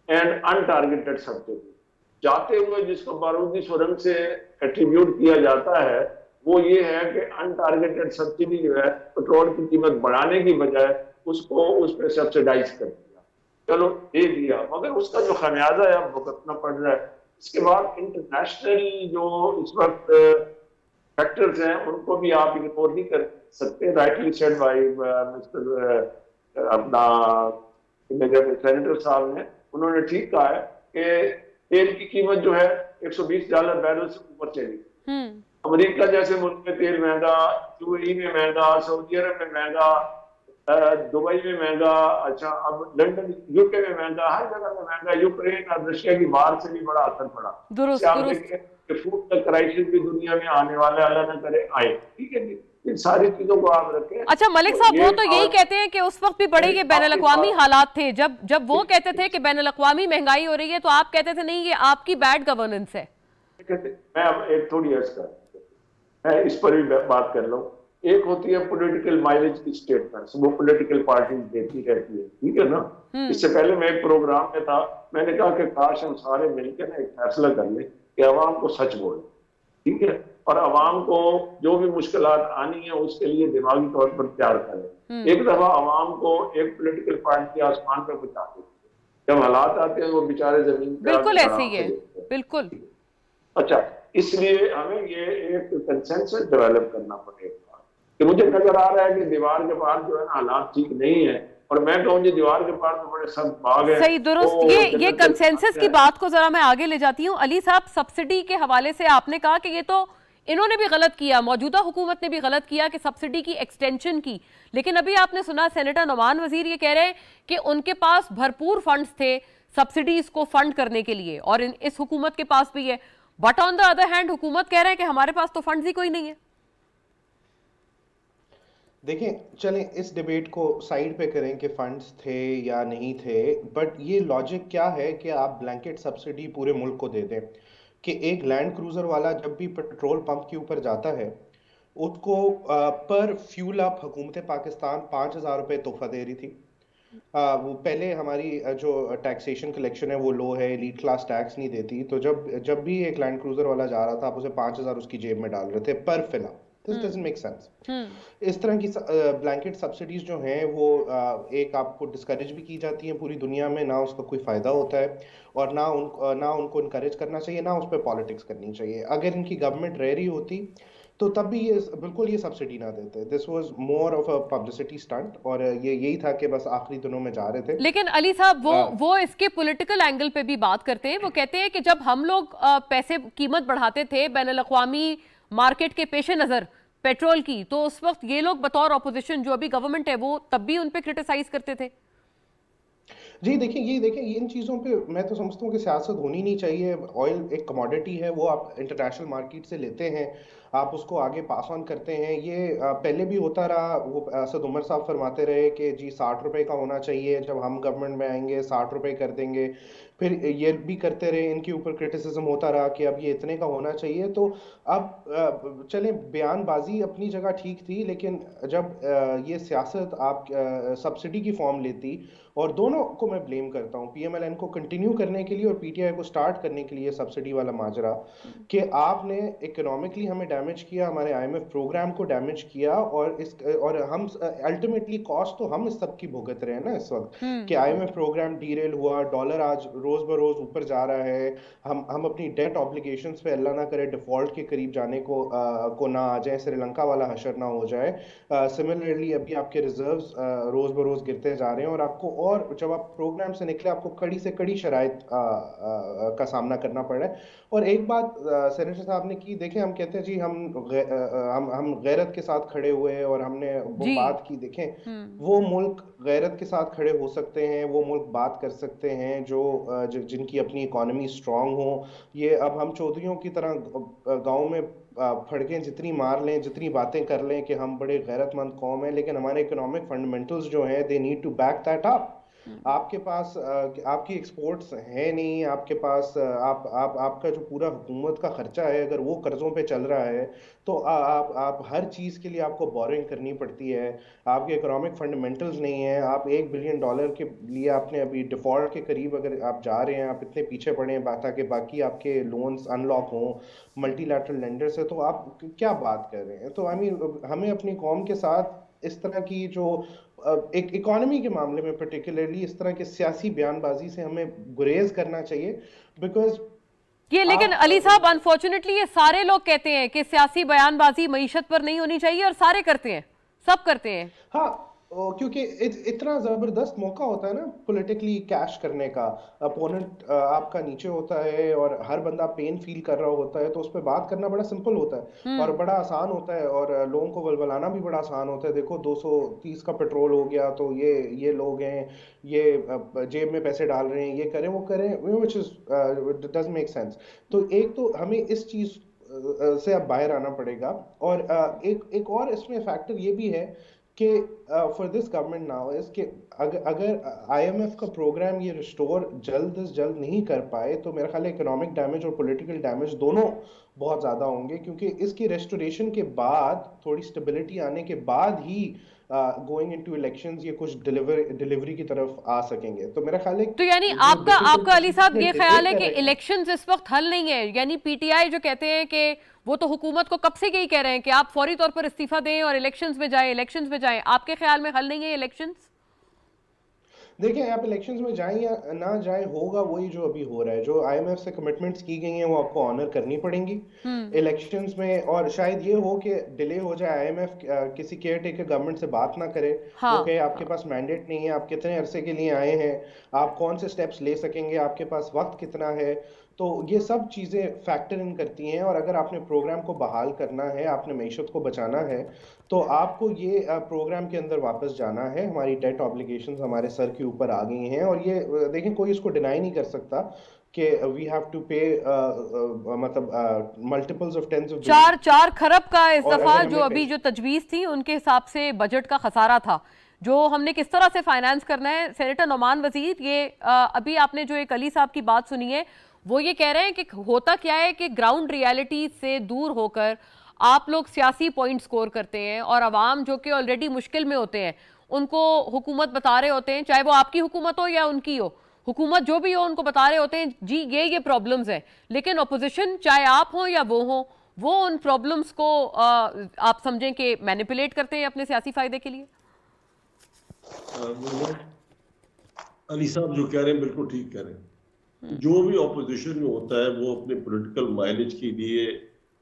एंड अनटारगेटेड सब्सिडी, जाते हुए जिसको बारूदी सुरंग से एट्रीब्यूट किया जाता है वो ये है कि अनटारगेटेड सब्सिडी जो है पेट्रोल की कीमत बढ़ाने की बजाय उसको उस पर सब्सिडाइज कर दिया, चलो दे दिया, मगर उसका जो खमियाजा है अब भुगतना पड़ रहा है। इसके बाद इंटरनेशनल जो इस वक्त फैक्टर्स हैं उनको भी आप इग्नोर नहीं कर सकते। राइटली सेड बाय मिस्टर अपना सेनेटर साहब ने, उन्होंने ठीक कहा है कि तेल की कीमत जो है $120 बैरल से ऊपर चली। अमेरिका जैसे मुल्क में तेल महंगा, यूएई में महंगा, सऊदी अरब में महंगा, दुबई में महंगा, अच्छा अब लंदन यूके में महंगा, हर जगह में महंगा। यूक्रेन और रशिया की बाहर से भी बड़ा असर पड़ा। फूड क्राइसिस भी दुनिया में आने वाला, अल्लाह न करे आए, ठीक है जी। इन सारी चीजों को आप रखें। अच्छा मलिक साहब, वो तो यही कहते हैं कि उस वक्त भी बड़े ये बैनुल-अक़वामी हालात थे, जब वो कहते थे कि बैनुल-अक़वामी महंगाई हो रही है, तो आप कहते थे नहीं ये आपकी बैड गवर्नेंस है। मैं अब एक थोड़ी अर्ज कर, मैं इस पर भी बात कर लूं। एक होती है पॉलिटिकल माइलेज की स्टेटमेंट्स, वो पॉलिटिकल पार्टी देती रहती है, ठीक है ना। इससे पहले मैं एक प्रोग्राम में था, मैंने कहा कि काश हम सारे मिलकर ना एक फैसला कर लें कि अवाम को सच बोले, ठीक है, और अवाम को जो भी मुश्किलात आनी है उसके लिए दिमागी तौर पर तैयार करें। एक दफा अवाम को एक पॉलिटिकल पार्टी आसमान पर पहुंचा देती है, जब हालात आते हैं वो बेचारे जमीन पर बिल्कुल ऐसे ही है, बिल्कुल। अच्छा, इसलिए हमें ये एक कंसेंसस डेवलप करना पड़ेगा कि मुझे नजर आ रहा है कि दीवार के पार जो है ना हालात ठीक नहीं है, और मैं कहूँ दीवार के पार तो बड़े सख्त बाग है। सही, दुरुस्त। ये कंसेंसस की बात को जरा मैं आगे ले जाती हूँ। अली साहब, सब्सिडी के हवाले से आपने कहा कि ये तो इन्होंने भी गलत किया, मौजूदा हुकूमत ने भी गलत किया कि सब्सिडी की एक्सटेंशन की, लेकिन अभी आपने सुना सेनेटर नोमान वजीर ये कह रहे हैं कि उनके पास भरपूर फंड्स थे सब्सिडीज को फंड करने के लिए, और इस हुकूमत के पास भी है। But on the other hand हुकूमत कह रहे हैं कि हमारे पास तो फंड्स ही कोई नहीं है। देखें, चलें इस डिबेट को साइड पे करें कि फंड्स थे या नहीं थे, बट ये लॉजिक क्या है कि आप ब्लैंकेट सब्सिडी पूरे मुल्क को दे दें कि एक लैंड क्रूजर वाला जब भी पेट्रोल पंप के ऊपर जाता है उसको पर फ्यूल अप हुकूमत पाकिस्तान 5,000 रुपये तोहफा दे रही थी। वो पहले हमारी जो टैक्सेशन कलेक्शन है वो लो है, एलीट क्लास टैक्स नहीं देती, तो जब भी एक लैंड क्रूजर वाला जा रहा था आप उसे 5,000 उसकी जेब में डाल रहे थे पर फिल। This doesn't make sense. इस तरह की ब्लैंकेट सब्सिडीज जो हैं वो एक आपको डिस्करेज भी की जाती हैं पूरी दुनिया में, ना उसका कोई फायदा होता है और ना उनको इनकरेज करना चाहिए, ना उस पर पॉलिटिक्स करनी चाहिए। अगर इनकी गवर्नमेंट रह रही होती तो तब भी ये बिल्कुल ये सब्सिडी ना देते। This was more of a publicity stunt, और ये यही था कि बस आखिरी दिनों में जा रहे थे। लेकिन अली साहब वो इसके पॉलिटिकल एंगल पे भी बात करते हैं। वो कहते हैं कि जब हम लोग पैसे कीमत बढ़ाते थे बैनुल-अक़वामी मार्केट के पेश नजर पेट्रोल की, तो उस वक्त ये लोग बतौर ऑपोजिशन जो अभी गवर्नमेंट है वो तब भी उन पे क्रिटिसाइज करते थे। जी देखिए इन चीज़ों पे मैं तो समझता हूँ कि सियासत होनी नहीं चाहिए। ऑयल एक कमोडिटी है, वो आप इंटरनेशनल मार्केट से लेते हैं, आप उसको आगे पास ऑन करते हैं। ये पहले भी होता रहा। वो असद उमर साहब फरमाते रहे कि जी 60 रुपए का होना चाहिए, जब हम गवर्नमेंट में आएंगे 60 रुपए कर देंगे। फिर ये भी करते रहे, इनके ऊपर क्रिटिसिज्म होता रहा कि अब ये इतने का होना चाहिए। तो अब चले बयानबाजी अपनी जगह ठीक थी, लेकिन जब ये सियासत आप सब्सिडी की फॉर्म लेती, और दोनों को मैं ब्लेम करता हूँ, पीएमएलएन को कंटिन्यू करने के लिए और पीटीआई को स्टार्ट करने के लिए सब्सिडी वाला माजरा, कि आपने इकोनॉमिकली हमें डैमेज किया, हमारे आईएमएफ प्रोग्राम को डैमेज किया, और हम अल्टीमेटली कॉस्ट तो हम इस सब की भुगत रहे हैं ना इस वक्त कि आईएमएफ प्रोग्राम डीरेल हुआ, डॉलर आज रोज बरोज ऊपर जा रहा है, हम अपनी डेट ऑब्लिगेशंस पे अल्लाह ना करे डिफॉल्ट के करीब जाने को ना आ जाए, श्रीलंका वाला हशर ना हो जाए। सिमिलरली अभी आपके रिजर्व्स रोज बरोज गिरते जा रहे हैं, और आपको, और जब आप प्रोग्राम से निकले आपको कड़ी से कड़ी शराइत का सामना करना पड़ रहा है। और एक बात सेनेटर साहब ने की, देखें हम कहते हैं जी हम गैरत के साथ खड़े हुए और हमने वो बात की। देखें वो मुल्क गैरत के साथ खड़े हो सकते हैं, वो मुल्क बात कर सकते हैं जिनकी अपनी इकोनॉमी स्ट्रांग हो। ये अब हम चौधरियों की तरह गाँव में फड़कें जितनी मार लें, जितनी बातें कर लें कि हम बड़े गैरतमंद कौम है, लेकिन हमारे इकोनॉमिक फंडामेंटल्स जो हैं they need to back that up. आपके पास आपकी एक्सपोर्ट्स है नहीं, आपके पास आपका जो पूरा हुकूमत का खर्चा है अगर वो कर्जों पे चल रहा है, तो आप हर चीज के लिए आपको बोरिंग करनी पड़ती है। आपके इकोनॉमिक फंडामेंटल्स नहीं है। आप $1 बिलियन के लिए आपने अभी डिफॉल्ट के करीब अगर आप जा रहे हैं, आप इतने पीछे पड़े हैं ताकि बाकी आपके लोन्स अनलॉक हों मल्टीलैटरल लेंडर से, तो आप क्या बात कर रहे हैं? तो आई मीन हमें अपनी कौम के साथ इस तरह की जो एक इकोनॉमी के मामले में पर्टिकुलरली इस तरह के सियासी बयानबाजी से हमें गुरेज करना चाहिए, बिकॉज ये लेकिन अली साहब अनफॉर्चुनेटली ये सारे लोग कहते हैं कि सियासी बयानबाजी मईशत पर नहीं होनी चाहिए, और सारे करते हैं, सब करते हैं। हाँ, क्योंकि इतना जबरदस्त मौका होता है ना पॉलिटिकली कैश करने का। अपोनेंट आपका नीचे होता है और हर बंदा पेन फील कर रहा होता है, तो उस पर बात करना बड़ा सिंपल होता है और बड़ा आसान होता है, और लोगों को वलवलाना भी बड़ा आसान होता है। देखो 230 का पेट्रोल हो गया, तो ये लोग हैं, ये जेब में पैसे डाल रहे हैं, ये करें वो करें, which is doesn't make sense. तो एक तो हमें इस चीज से अब बाहर आना पड़ेगा, और एक और इसमें फैक्टर ये भी है कि for this government now is कि अगर आईएमएफ का प्रोग्राम ये रिस्टोर जल्द से जल्द नहीं कर पाए, तो मेरा ख्याल है इकोनॉमिक डैमेज और पॉलिटिकल डैमेज दोनों बहुत ज्यादा होंगे, क्योंकि इसकी रेस्टोरेशन के बाद, थोड़ी स्टेबिलिटी आने के बाद ही गोइंग इनटू इलेक्शंस ये कुछ डिलीवरी की तरफ आ सकेंगे। तो मेरा ख्याल है, तो यानी आपका अली साहब ये ख्याल है कि इलेक्शंस इस वक्त हल नहीं है? यानी पीटीआई जो कहते हैं कि वो तो हुकूमत को कब से यही कह रहे हैं कि आप फौरी तौर पर इस्तीफा दें और इलेक्शंस में जाएं, आपके ख्याल में हल नहीं है इलेक्शंस? देखिए, आप इलेक्शंस में जाएं या ना जाएं, होगा वही जो अभी हो रहा है। जो आईएमएफ से कमिटमेंट्स की गई हैं वो आपको ऑनर करनी पड़ेंगी इलेक्शंस में। और शायद ये हो कि डिले हो जाए, आईएमएफ किसी केयर टेकर गवर्नमेंट से बात ना करे, हाँ। वो कहे आपके पास मैंडेट नहीं है, आप कितने अरसे के लिए आए हैं, आप कौन से स्टेप्स ले सकेंगे, आपके पास वक्त कितना है। तो ये सब चीजें फैक्टर इन करती हैं, और अगर आपने प्रोग्राम को बहाल करना है, आपने मईशत को बचाना है, तो आपको ये प्रोग्राम के अंदर वापस जाना है। हमारी डेट ऑब्लिगेशंस हमारे सर के ऊपर आ गई हैं, और ये देखें, कोई इसको डिनाई नहीं कर सकता कि वी हैव टू पे मतलब मल्टीपल्स ऑफ टेंस ऑफ 4 खरब का इस दफा जो अभी जो तजवीज थी उनके हिसाब से बजट का खसारा था, जो हमने किस तरह से फाइनेंस करना है। सेनेटर नोमान वजीर, ये अभी आपने जो एक अली साहब की बात सुनी है, वो ये कह रहे हैं कि होता क्या है कि ग्राउंड रियलिटी से दूर होकर आप लोग सियासी पॉइंट स्कोर करते हैं, और अवाम जो कि ऑलरेडी मुश्किल में होते हैं उनको हुकूमत बता रहे होते हैं, चाहे वो आपकी हुकूमत हो या उनकी हो, हुकूमत जो भी हो उनको बता रहे होते हैं जी ये प्रॉब्लम्स हैं, लेकिन अपोजिशन चाहे आप हो या वो उन प्रॉब्लम्स को आप समझें कि मैनिपुलेट करते हैं अपने सियासी फायदे के लिए। अली साहब जो कह रहे हैं बिल्कुल ठीक कह रहे हैं। जो भी ऑपोजिशन में होता है वो अपने पॉलिटिकल माइलेज के लिए,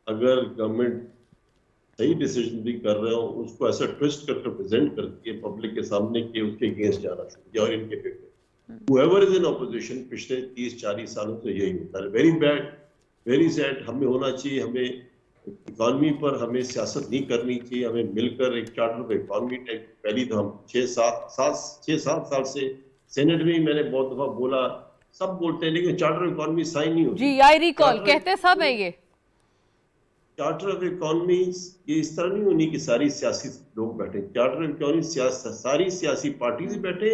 अगर गवर्नमेंट सही डिसीजन भी कर रहे हो, उसको ऐसा ट्विस्ट करके प्रेजेंट करती है पब्लिक के सामने कि उसके अगेंस्ट जाना चाहिए और इनके favour. Whoever is in opposition, पिछले 30-40 सालों से यही होता है। Very bad, very sad. हमें होना चाहिए, हमें इकॉनमी पर हमें सियासत नहीं करनी चाहिए, हमें मिलकर एक चार्टर ऑफ इकॉनमी टाइप। पहली तो हम 6-7 साल से सेनेट में ही मैंने बहुत दफा बोला, सब बोलते हैं, लेकिन चार्टर ऑफ इकॉनमी साइन नहीं होती। जी, आई रिकॉल, कहते सब है ये चार्टर ऑफ इकॉनमी। ये इस तरह नहीं होनी कि सारी सियासी लोग बैठे। चार्टर ऑफ इकॉनमी सारी सियासी पार्टीज बैठे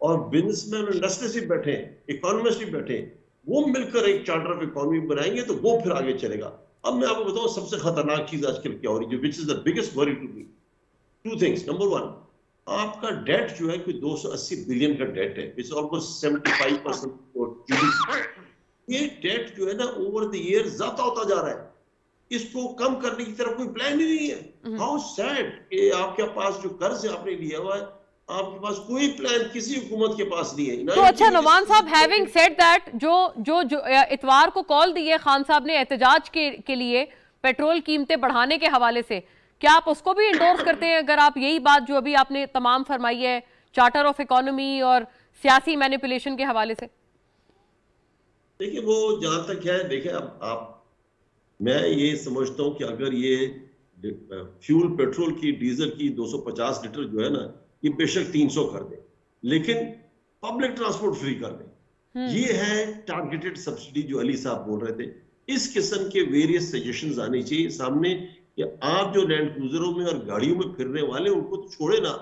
और बिजनेसमैन और इंडस्ट्रियलिस्ट बैठे, इकोनॉमिस्ट भी बैठे, वो मिलकर एक चार्टर ऑफ इकॉनमी बनाएंगे तो वो फिर आगे चलेगा। अब मैं आपको बताऊं सबसे खतरनाक चीज आजकल क्या हो रही है, which is the biggest worry to me. 2 things. Number 1, आपका डेट जो है कोई 280 बिलियन का डेट है, विच ऑलमोस्ट 75%। ये डेट जो है ना ओवर द ईयर ज्यादा होता जा रहा है, इसको कम करने की तरफ कोई प्लान ही नहीं है। हाउ सैड कि आपके पास जो कर्ज आपने लिया हुआ है, आपके पास कोई प्लान किसी हुकूमत के पास नहीं है। तो अच्छा नुमान साहब, हैविंग सेड दैट, जो इतवार को कॉल दी है खान साहब ने एहतजाज के लिए पेट्रोल कीमतें बढ़ाने के हवाले से, क्या आप उसको भी इंडोर्स करते हैं? अगर आप यही बात जो अभी आपने तमाम फरमाई है चार्टर ऑफ इकोनॉमी और सियासी मैनिपुलेशन के हवाले से। देखिए, वो जहां तक है, देखिए आप मैं ये समझता हूं कि अगर ये फ्यूल पेट्रोल की डीजल की 250 लीटर जो है ना, ये बेशक 300 कर दे, लेकिन पब्लिक ट्रांसपोर्ट फ्री कर दे। ये है टारगेटेड सब्सिडी जो अली साहब बोल रहे थे। इस किस्म के वेरियस सजेशंस आने चाहिए सामने कि आप जो लैंड क्रूजरों में और गाड़ियों में फिरने वाले उनको तो छोड़े ना,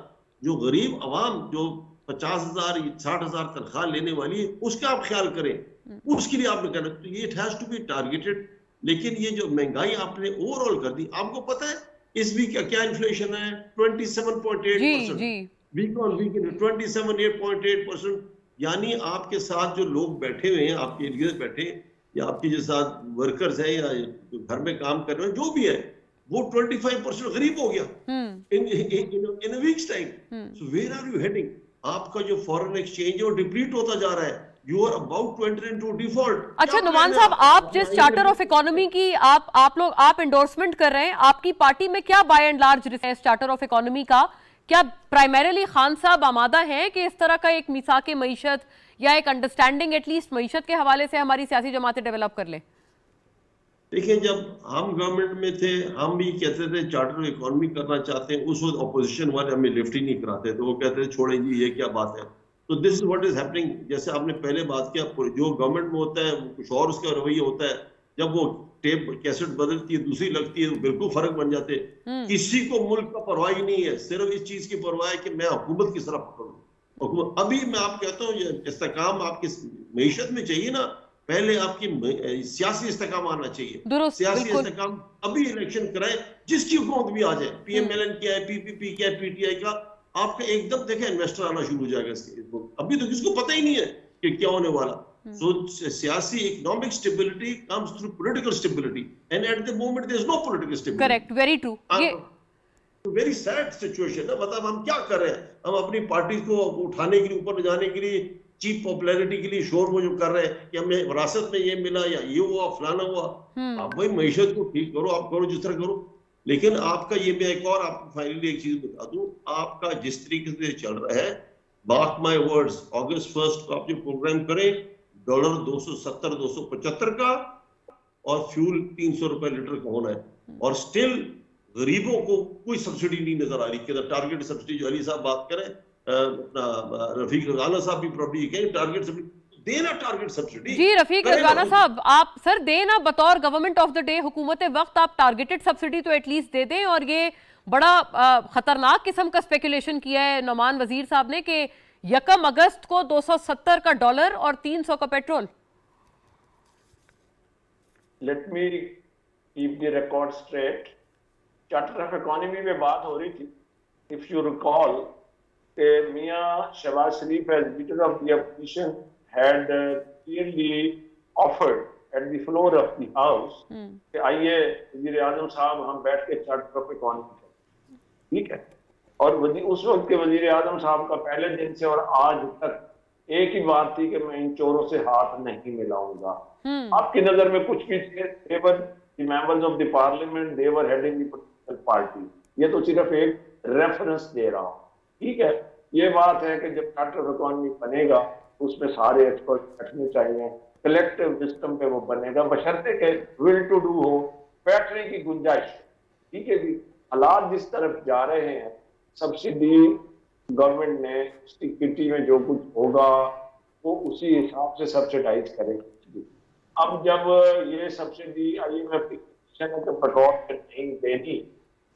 जो गरीब आवाम जो 50,000 60,000 तनख्वाह लेने वाली है, उसका आप ख्याल करें, उसके लिए आपने कहना तो ये it has to be targeted. लेकिन ये जो महंगाई आपने ओवरऑल कर दी, आपको पता है इस वीक का क्या इन्फ्लेशन है? 27.8%, वीक ऑन वीक 27.8%। यानी आपके साथ जो लोग बैठे हुए हैं, आपके एरिया बैठे या आपके जो साथ वर्कर्स हैं या घर में काम कर रहे हैं, जो भी है, वो 25% गरीब हो गया in a week's time. So where are you heading? आपका जो फॉरेन एक्सचेंज है वो डिप्लीट होता जा रहा है। You are about to enter into default। अच्छा नुमान साहब, आप जिस चार्टर ऑफ इकोनॉमी की आप एंडोर्समेंट कर रहे हैं, आपकी पार्टी में क्या बाय एंड लार्ज इस चार्टर ऑफ इकोनॉमी का? क्या प्राइमरीली खान साहब आमादा हैं कि इस तरह का एक मिसाक मईशत या एक अंडरस्टैंडिंग एटलीस्ट मईशत के हवाले से हमारी सियासी जमातें डेवलप कर लें? देखिए, जब हम गवर्नमेंट में थे, हम भी कहते थे चार्टर ऑफ इकोनॉमी करना चाहते हैं, उस वक्त अपोजिशन वाले हमें लिफ्ट ही नहीं कराते थे। वो कहते थे छोड़ें जी, ये क्या बात है। तो this is what is happening. जैसे आपने पहले बात किया, जो गवर्नमेंट में होता है कुछ और उसका रवैया होता है, जब वो टेप कैसेट बदलती है, दूसरी लगती है, तो बिल्कुल फर्क बन जाते हैं। किसी को मुल्क का परवाह ही नहीं है, सिर्फ इस चीज की परवाह है कि मैं हुकूमत किस तरह पकड़ूं। अभी मैं आप कहता हूँ इस्तेकाम आपकी मईशत में चाहिए ना, पहले आपकी सियासी इस्तेकाम आना चाहिए। सियासी इस्तेकाम अभी इलेक्शन कराए, जिसकी हुकूमत भी आ जाए, PMLN क्या है, PPP क्या है, PTI का, आपका एकदम देखें इन्वेस्टर आना शुरू हो जाएगा इसके। अभी तो किसको पता ही नहीं है कि क्या होने वाला। सो सियासी economic stability comes through political stability, and at the moment there is no political stability. Correct, very true. ये वेरी सैड सिचुएशन है। मतलब हम क्या कर रहे हैं? हम अपनी पार्टी को उठाने के लिए, ऊपर जाने के लिए, चीप पॉपुलैरिटी के लिए शोर वो जो कर रहे हैं कि हमें विरासत में ये मिला या ये हुआ फलाना हुआ। आप भाई मईशत को ठीक करो, आप करो जिस तरह करो। लेकिन आपका ये, मैं एक और आपको फाइनली एक चीज बता दूं, आपका जिस तरीके से चल रहा है, मार्क माय वर्ड्स, अगस्त 1 को आप जो प्रोग्राम करें, डॉलर 270 275 का और फ्यूल 300 रुपए लीटर का होना है, और स्टिल गरीबों को कोई सब्सिडी नहीं नजर आ रही। कि टारगेट सब्सिडी जो अली साहब बात करें, रफीक रजाना साहब भी प्रॉब्लम कहें, टारगेट सब्सिडी देना, टारगेट सब्सिडी। जी रफीक रजाना साहब, आप सर देना बतौर गवर्नमेंट ऑफ द डे, हुकूमत वक्त, आप टारगेटेड सब्सिडी तो एटलीस्ट दे दें। और ये बड़ा खतरनाक किस्म का स्पेकुलेशन किया है नौमान वजीर साहब ने कि 1 अगस्त को 270 का डॉलर और 300 का पेट्रोल। Let me keep the record straight. Charter of economy में बात हो रही थी, इफ यू रिकॉल, कि मियां Shahbaz Sharif as leader of the opposition had clearly offered at the floor of the house कि आइए वज़ीर आज़म साहब हम बैठ के चार्टर ऑफ इकोनॉमी करें, ठीक है। और उस वक्त के वज़ीर आज़म साहब का पहले दिन से और आज तक एक ही बात थी कि मैं इन चोरों से हाथ नहीं मिलाऊंगा। आपकी नजर में कुछ भी थे, they were the members of the parliament, they were heading the political party। ये तो सिर्फ एक रेफरेंस दे रहा हूँ, ठीक है। ये बात है कि जब चार्टर ऑफ इकोनॉमी बनेगा उसमें सारे एक्सपर्ट बैठने चाहिए, कलेक्टिव सिस्टम पे वो बनेगा, बशर्ते के विल टू डू हो, बैठने की गुंजाइश, ठीक है जी। हालात जिस तरफ जा रहे हैं, सब्सिडी गवर्नमेंट ने सिक्योरिटी में जो कुछ होगा वो उसी हिसाब से सब्सिडाइज करेगी। अब जब ये सब्सिडी IMF की पेट्रोल नहीं देनी,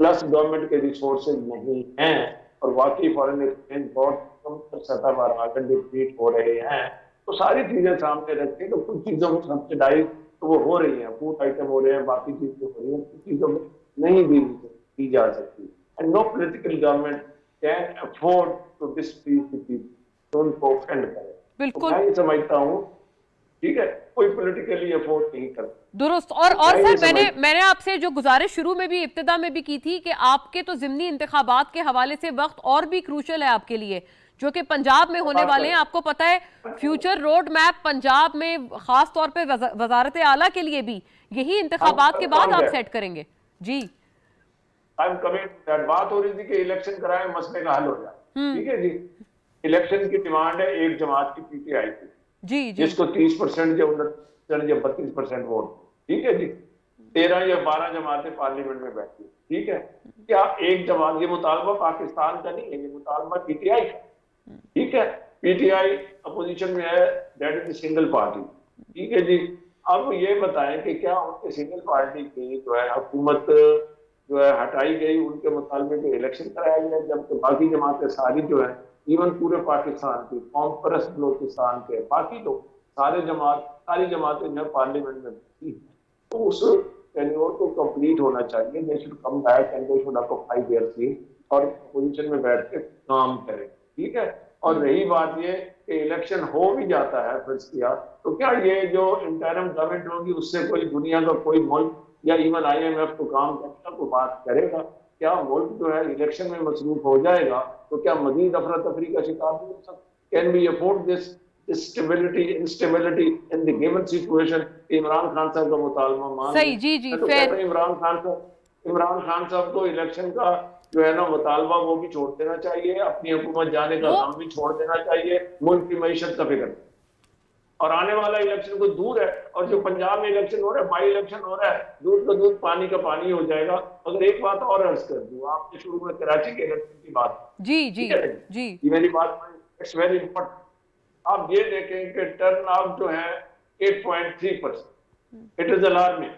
प्लस गवर्नमेंट के रिसोर्सेज नहीं हैं और बाकी फॉरेन एक्सचेंज बहुत सतह पर आकर डिप्लीट हो रहे हैं, तो सारी चीजें सामने रखते हैं। तो कुछ चीजों में सब्सिडाइज तो वो हो रही हैं, फूड आइटम हो रहे हैं, बाकी चीजें हो रही हैं, कुछ चीजों में नहीं दी जा सकती। And no political government can afford to displease the people, तो उनको ऑफेंड करे। बिल्कुल, मैं ये समझता हूँ, ठीक है, कोई पॉलिटिकली अफोर्ड नहीं करता। दुरुस्त। और सर मैंने आपसे जो गुजारिश शुरू में भी, इब्तिदा में भी की थी कि आपके तो ज़िमनी इंतखाबात के हवाले से वक्त और भी क्रूशल है आपके लिए, जो कि पंजाब में होने वाले हैं। आपको पता है फ्यूचर रोड मैप पंजाब में खास तौर पे वजारत आला के लिए भी यही इंतखाबात के बाद आप सेट करेंगे। जी आई एम कमिंग दैट। बात हो रही थी कि इलेक्शन कराए, मसले का हल हो जाए, ठीक है जी। इलेक्शन की डिमांड है एक जमात की, PTI की, जी, जिसको 30% या 32% वोट, ठीक है जी। 13 या 12 जमातें पार्लियामेंट में बैठी, ठीक है। क्या एक जमात, ये मुतालबा पाकिस्तान का नहीं है, ये मुतालबा PTI का, ठीक है। PTI अपोजिशन में है, दैट इज सिंगल पार्टी, ठीक है जी। अब ये बताएं कि क्या उनके सिंगल पार्टी की जो है हुकूमत जो है हटाई गई, उनके मुतालबे पे इलेक्शन कराया गया, जबकि बाकी जमातें सारी जो है इवन पूरे पाकिस्तान की कौम परस्त बलोचिस्तान के बाकी तो सारी जमातें जो पार्लियामेंट में थी, तो उस टेन्योर को कंप्लीट होना चाहिए। They should come back and they should have 5 years की और पोजीशन में बैठ के काम करें, ठीक है। और रही बात ये कि इलेक्शन हो भी जाता है फिर किया, तो क्या ये जो इंटरिम गवर्नमेंट होगी उससे कोई दुनिया का कोई मुल्क या इवन IMF को काम करने को बात करेगा? क्या मुल्क जो है इलेक्शन में मसरूफ हो जाएगा तो क्या मजीद अफरा तफरी का शिकार नहीं हो सकता? Can we afford this instability in the given situation? Imran Khan sahab का मुतालबा मान सही, जी जी, तो कहते हैं इमरान खान साहब को इलेक्शन का जो है ना मुतालबा वो भी छोड़ देना चाहिए, अपनी हुकूमत जाने का काम भी छोड़ देना चाहिए, मुल्क की मईशत का फिक्र। और आने वाला इलेक्शन को दूर है, और जो पंजाब में इलेक्शन हो रहा है, बाई इलेक्शन हो रहा है, दूध का दूध पानी का पानी हो जाएगा। अगर एक बात और अर्ज कर दूं, आपने शुरू में कराची के इलेक्शन की बात, जी जी जी, ये मेरी बात इट्स वेरी इंपॉर्टेंट। आप ये देखें कि टर्न आउट जो है 8.3%, it is alarming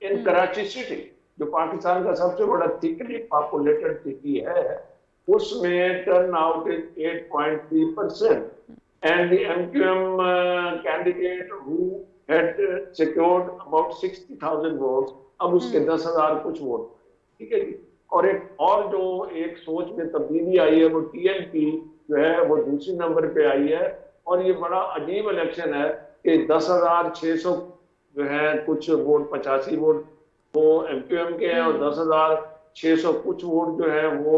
in Karachi city, जो पाकिस्तान का सबसे बड़ा थिकली पॉपुलेटेड सिटी है, उसमें turn out is 8.3%, and the MQM candidate who had secured about 60,000 votes, अब उसके 10,000 कुछ वोट, ठीक है जी। और एक सोच में तब्दीली आई है, वो TNP जो है वो दूसरी नंबर पे आई है। और ये बड़ा अजीब इलेक्शन है कि 10,600 जो है कुछ वोट, 85 वोट वो MQM के हैं और 10,600 कुछ वोट जो है वो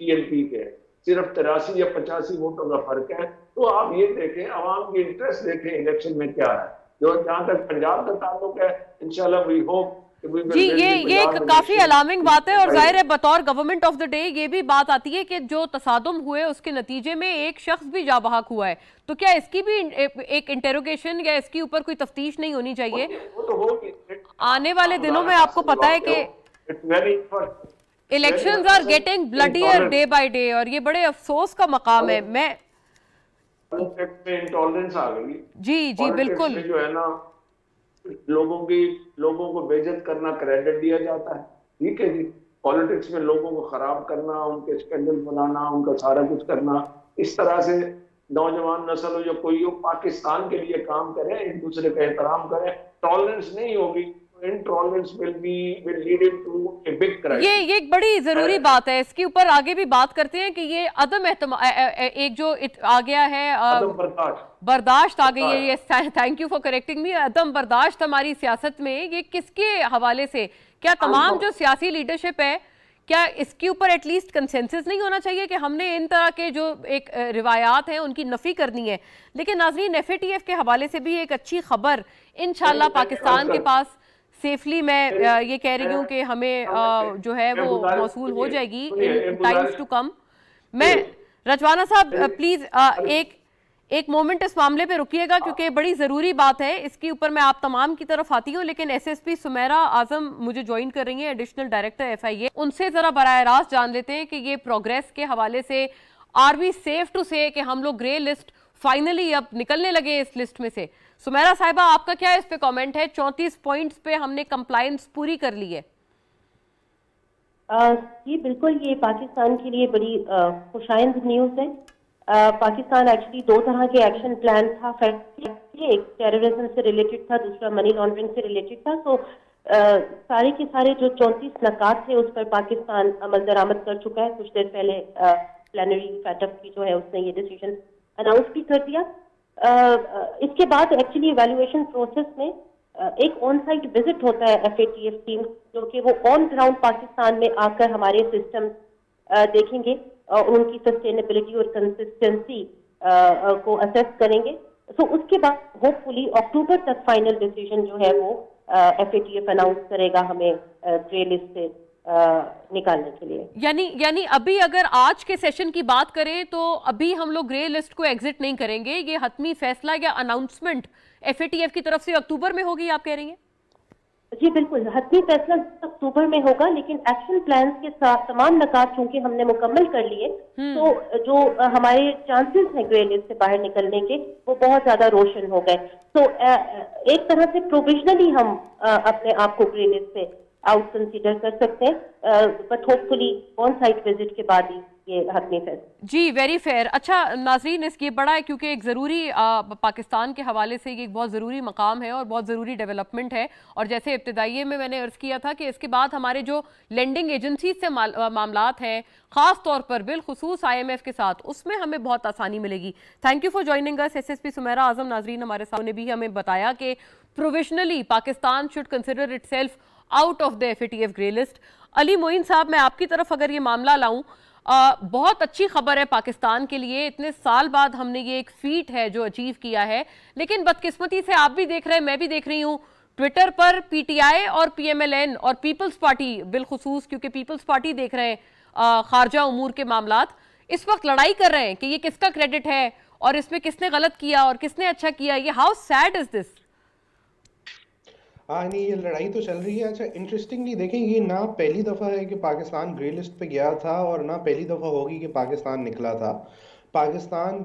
TNP के हैं। सिर्फ 83 या 85 वोटों का फर्क है। तो आप ये देखें, आवाम की इंटरेस्ट देखें इलेक्शन में क्या है। जो जहां तक पंजाब का ताल्लुक है, इंशाल्लाह वी होप जी, ये काफी अलार्मिंग बात है। और जाहिर है बतौर गवर्नमेंट ऑफ द डे ये भी बात आती है कि जो तसादुम हुए उसके नतीजे में एक शख्स भी जा बहक हुआ है, तो क्या इसकी भी एक इंटेरोगेशन या इसके ऊपर कोई तफ्तीश नहीं होनी चाहिए? वो तो होगी आने वाले दिनों में। आपको पता है कि elections are getting bloodier day by day, और ये बड़े अफसोस का मकाम है। मैं इंटॉलरेंस आ गई जी जी बिल्कुल, जो है ना लोगों को बेइज्जत करना, क्रेडिट दिया जाता है, ठीक है जी। पॉलिटिक्स में लोगों को खराब करना, उनके स्कैंडल बनाना, उनका सारा कुछ करना, इस तरह से नौजवान नस्ल हो या कोई हो पाकिस्तान के लिए काम करें, एक दूसरे का एहतराम करें। टॉलरेंस नहीं होगी, intolerance will lead into a big crisis। ये एक बड़ी जरूरी बात है, इसके ऊपर आगे भी बात करते हैं कि ये अदम एक जो आ गया है, बर्दाश्त आ गई है। ये thank you for correcting me. अदम बर्दाश्त हमारी सियासत में ये किसके हवाले से? क्या तमाम जो सियासी लीडरशिप है, क्या इसके ऊपर एटलीस्ट कंसेंसस नहीं होना चाहिए कि हमने इन तरह के जो एक रिवायात हैं उनकी नफी करनी है? लेकिन नाज़रीन, FATF के हवाले से भी एक अच्छी खबर इंशाल्लाह पाकिस्तान के पास सेफली, मैं ये कह रही हूँ कि हमें जो है वो मौसूल हो जाएगी इन टाइम्स टू कम। मैं रजवाना साहब प्लीज एक मोमेंट इस मामले पे रुकिएगा, क्योंकि बड़ी ज़रूरी बात है। इसके ऊपर मैं आप तमाम की तरफ आती हूँ, लेकिन SSP सुमेरा आजम मुझे ज्वाइन कर रही हैं, एडिशनल डायरेक्टर FIA। उनसे ज़रा बराह रास्त जान लेते हैं कि ये प्रोग्रेस के हवाले से आर वी सेफ टू से कि हम लोग ग्रे लिस्ट फाइनली अब निकलने लगे इस लिस्ट में से? सुमेरा साहिबा, आपका क्या इस पे कमेंट है? 34 पॉइंट्स पे हमने कंप्लायंस पूरी कर ली है। ये बिल्कुल, ये पाकिस्तान के लिए बड़ी खुशाइंद न्यूज़ है। पाकिस्तान एक्चुअली 2 तरह के एक्शन प्लान था, एक टेररिज्म से रिलेटेड था, दूसरा मनी लॉन्ड्रिंग से रिलेटेड था। तो सारे के सारे जो 34 नकात थे उस पर पाकिस्तान अमल दरामद कर चुका है। कुछ देर पहले प्लेनरी फैटफ की जो है उसने ये डिसीजन अनाउंस भी कर दिया। इसके बाद एक्चुअली इवैल्यूएशन प्रोसेस में एक ऑन साइट विजिट होता है FATF टीम, जो कि वो ऑन ग्राउंड पाकिस्तान में आकर हमारे सिस्टम देखेंगे और उनकी सस्टेनेबिलिटी और कंसिस्टेंसी को असेस करेंगे। तो उसके बाद होपफुली अक्टूबर तक फाइनल डिसीजन जो है वो FATF अनाउंस करेगा हमें ग्रे लिस्ट से निकालने के लिए। यानी अभी अगर आज के सेशन की बात करें तो अभी हम लोग ग्रे लिस्ट को एग्जिट नहीं करेंगे, ये हतमी फैसला या अनाउंसमेंट FATF की तरफ से अक्टूबर में होगी, आप कह रही हैं? जी बिल्कुल, हतमी फैसला अक्टूबर में होगा, लेकिन एक्शन प्लान्स के साथ तमाम नकात चूंकि हमने मुकम्मल कर लिए, तो जो हमारे चांसेस हैं ग्रे लिस्ट से बाहर निकलने के वो बहुत ज्यादा रोशन हो गए। तो एक तरह से प्रोविजनली हम अपने आप को ग्रे लिस्ट से आउट कंसीडर कर सकते हैं, but hopefully on site visit के बाद ही ये हतमी फैसला। जी, वेरी फेयर। अच्छा नाजरीन, ये बड़ा है क्योंकि एक ज़रूरी पाकिस्तान के हवाले से ये एक बहुत ज़रूरी मकाम है और बहुत ज़रूरी डेवलपमेंट है। और जैसे इब्तिदाई में मैंने अर्ज़ किया था कि इसके बाद हमारे जो लेंडिंग एजेंसी से मामलात हैं, ख़ास तौर पर बिलखुसूस IMF के साथ, उसमें हमें बहुत आसानी मिलेगी। Thank you for joining us SSP Sumera Azam. नाजरीन, हमारे सामने भी हमें बताया कि provisionally Pakistan should consider itself out of the FATF grey list. Ali Moin साहब, मैं आपकी तरफ अगर ये मामला लाऊं, बहुत अच्छी खबर है पाकिस्तान के लिए। इतने साल बाद हमने ये एक फीट है जो अचीव किया है, लेकिन बदकिस्मती से आप भी देख रहे हैं, मैं भी देख रही हूँ, ट्विटर पर PTI और PMLN और पीपल्स पार्टी बिलखुसूस, क्योंकि पीपल्स पार्टी देख रहे हैं खारजा उमूर के मामलात, इस वक्त लड़ाई कर रहे हैं कि ये किसका क्रेडिट है और इसमें किसने गलत किया और किसने अच्छा किया। ये हाउ सैड इज दिस? हाँ, नहीं, ये लड़ाई तो चल रही है। अच्छा, इंटरेस्टिंगली देखें, ये ना पहली दफ़ा है कि पाकिस्तान ग्रे लिस्ट पे गया था और ना पहली दफ़ा होगी कि पाकिस्तान निकला था। पाकिस्तान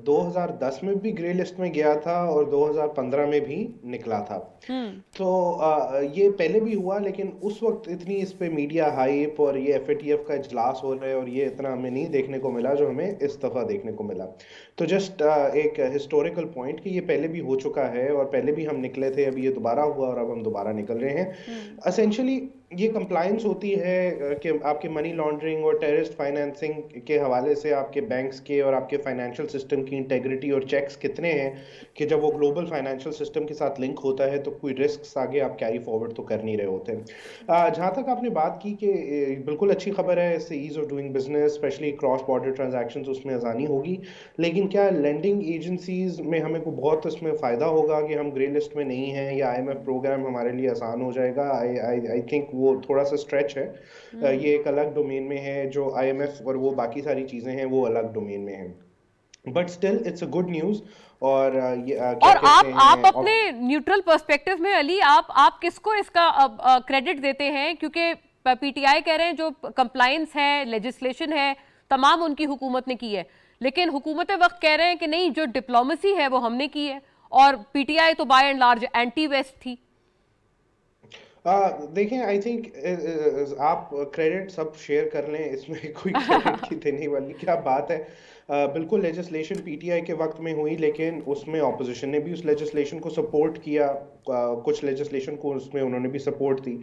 2010 में भी ग्रे लिस्ट में गया था और 2015 में भी निकला था। तो ये पहले भी हुआ, लेकिन उस वक्त इतनी इस पे मीडिया हाइप और ये FATF का इजलास हो रहा है और ये इतना हमें नहीं देखने को मिला जो हमें इस दफ़ा देखने को मिला। तो जस्ट एक हिस्टोरिकल पॉइंट कि ये पहले भी हो चुका है और पहले भी हम निकले थे, अभी ये दोबारा हुआ और अब हम दोबारा निकल रहे हैं। एसेंशियली ये कंप्लायंस होती है कि आपके मनी लॉन्ड्रिंग और टेररिस्ट फाइनेंसिंग के हवाले से आपके बैंक्स के और आपके फाइनेंशियल सिस्टम की इंटेग्रिटी और चेक्स कितने हैं कि जब वो ग्लोबल फाइनेंशियल सिस्टम के साथ लिंक होता है तो कोई रिस्क आगे आप कैरी फॉरवर्ड तो कर नहीं रहे होते। जहाँ तक आपने बात की कि बिल्कुल अच्छी खबर है, इससे ease of doing business, especially cross border transactions, उसमें आसानी होगी। लेकिन क्या लेंडिंग एजेंसीज में हमें को बहुत इसमें फ़ायदा होगा कि हम ग्रे लिस्ट में नहीं हैं या IMF प्रोग्राम हमारे लिए आसान हो जाएगा? आई थिंक वो थोड़ा सा स्ट्रेच है। ये एक अलग डोमेन में है, जो IMF और वो बाकी सारी चीज़ें हैं वो अलग डोमेन में हैं, but still it's a good news. और आप अपने न्यूट्रल पर्सपेक्टिव में अली, आप किसको इसका क्रेडिट देते हैं? क्योंकि PTI कह रहे हैं जो कंप्लायंस है, लेजिस्लेशन है, तमाम उनकी हुकूमत ने की है, लेकिन हुकूमत वक्त कह रहे हैं कि नहीं, जो डिप्लोमेसी है वो हमने की है, और PTI तो by and large anti west थी। देखें, आई थिंक आप क्रेडिट सब शेयर कर लें, इसमें कोई क्रेडिट की देने वाली क्या बात है। बिल्कुल लेजिस्लेशन PTI के वक्त में हुई, लेकिन उसमें ऑपोजिशन ने भी उस लेजिस्लेशन को सपोर्ट किया, कुछ लेजिस्लेशन को उसमें उन्होंने भी सपोर्ट दी।